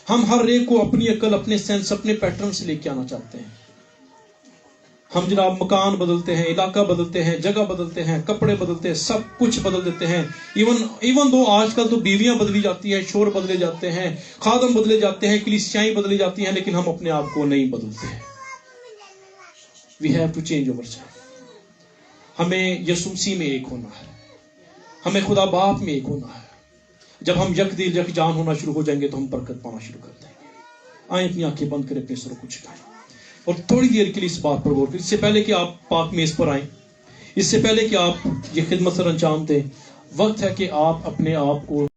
ہم ہر ایک کو اپنی عقل، اپنے سینس، اپنے پیٹرن سے لے کے آنا چاہتے ہیں. ہم جناب مکان بدلتے ہیں، علاقہ بدلتے ہیں، جگہ بدلتے ہیں، کپڑے بدلتے ہیں، سب کچھ بدل دیتے ہیں. ایون دو آج کل تو بیویاں بدلی جاتی ہیں، شور بدلے جاتے ہیں، خادم بدلے جاتے ہیں، کلیسیائیں بدلی جاتی ہیں، لیکن ہم اپنے آپ کو نہیں بدلتے ہیں. We have to change ourselves. ہمیں یسوع مسیح میں ایک ہونا ہے، ہمیں خدا باپ میں ایک ہونا ہے. جب ہم یک دل یک جان ہونا شروع ہو جائیں گے تو ہم برکت پانا شروع کر دیں گے. آئیں اپنی آنکھیں بند کریں، اپنے سروں کو جھکائیں اور تھوڑی دیر کے لیے اس بات پر غور کریں. اس سے پہلے کہ آپ پاک میز پر آئیں، اس سے پہلے کہ آپ یہ خدمت سر انجام دیں، وقت ہے کہ آپ اپنے آپ کو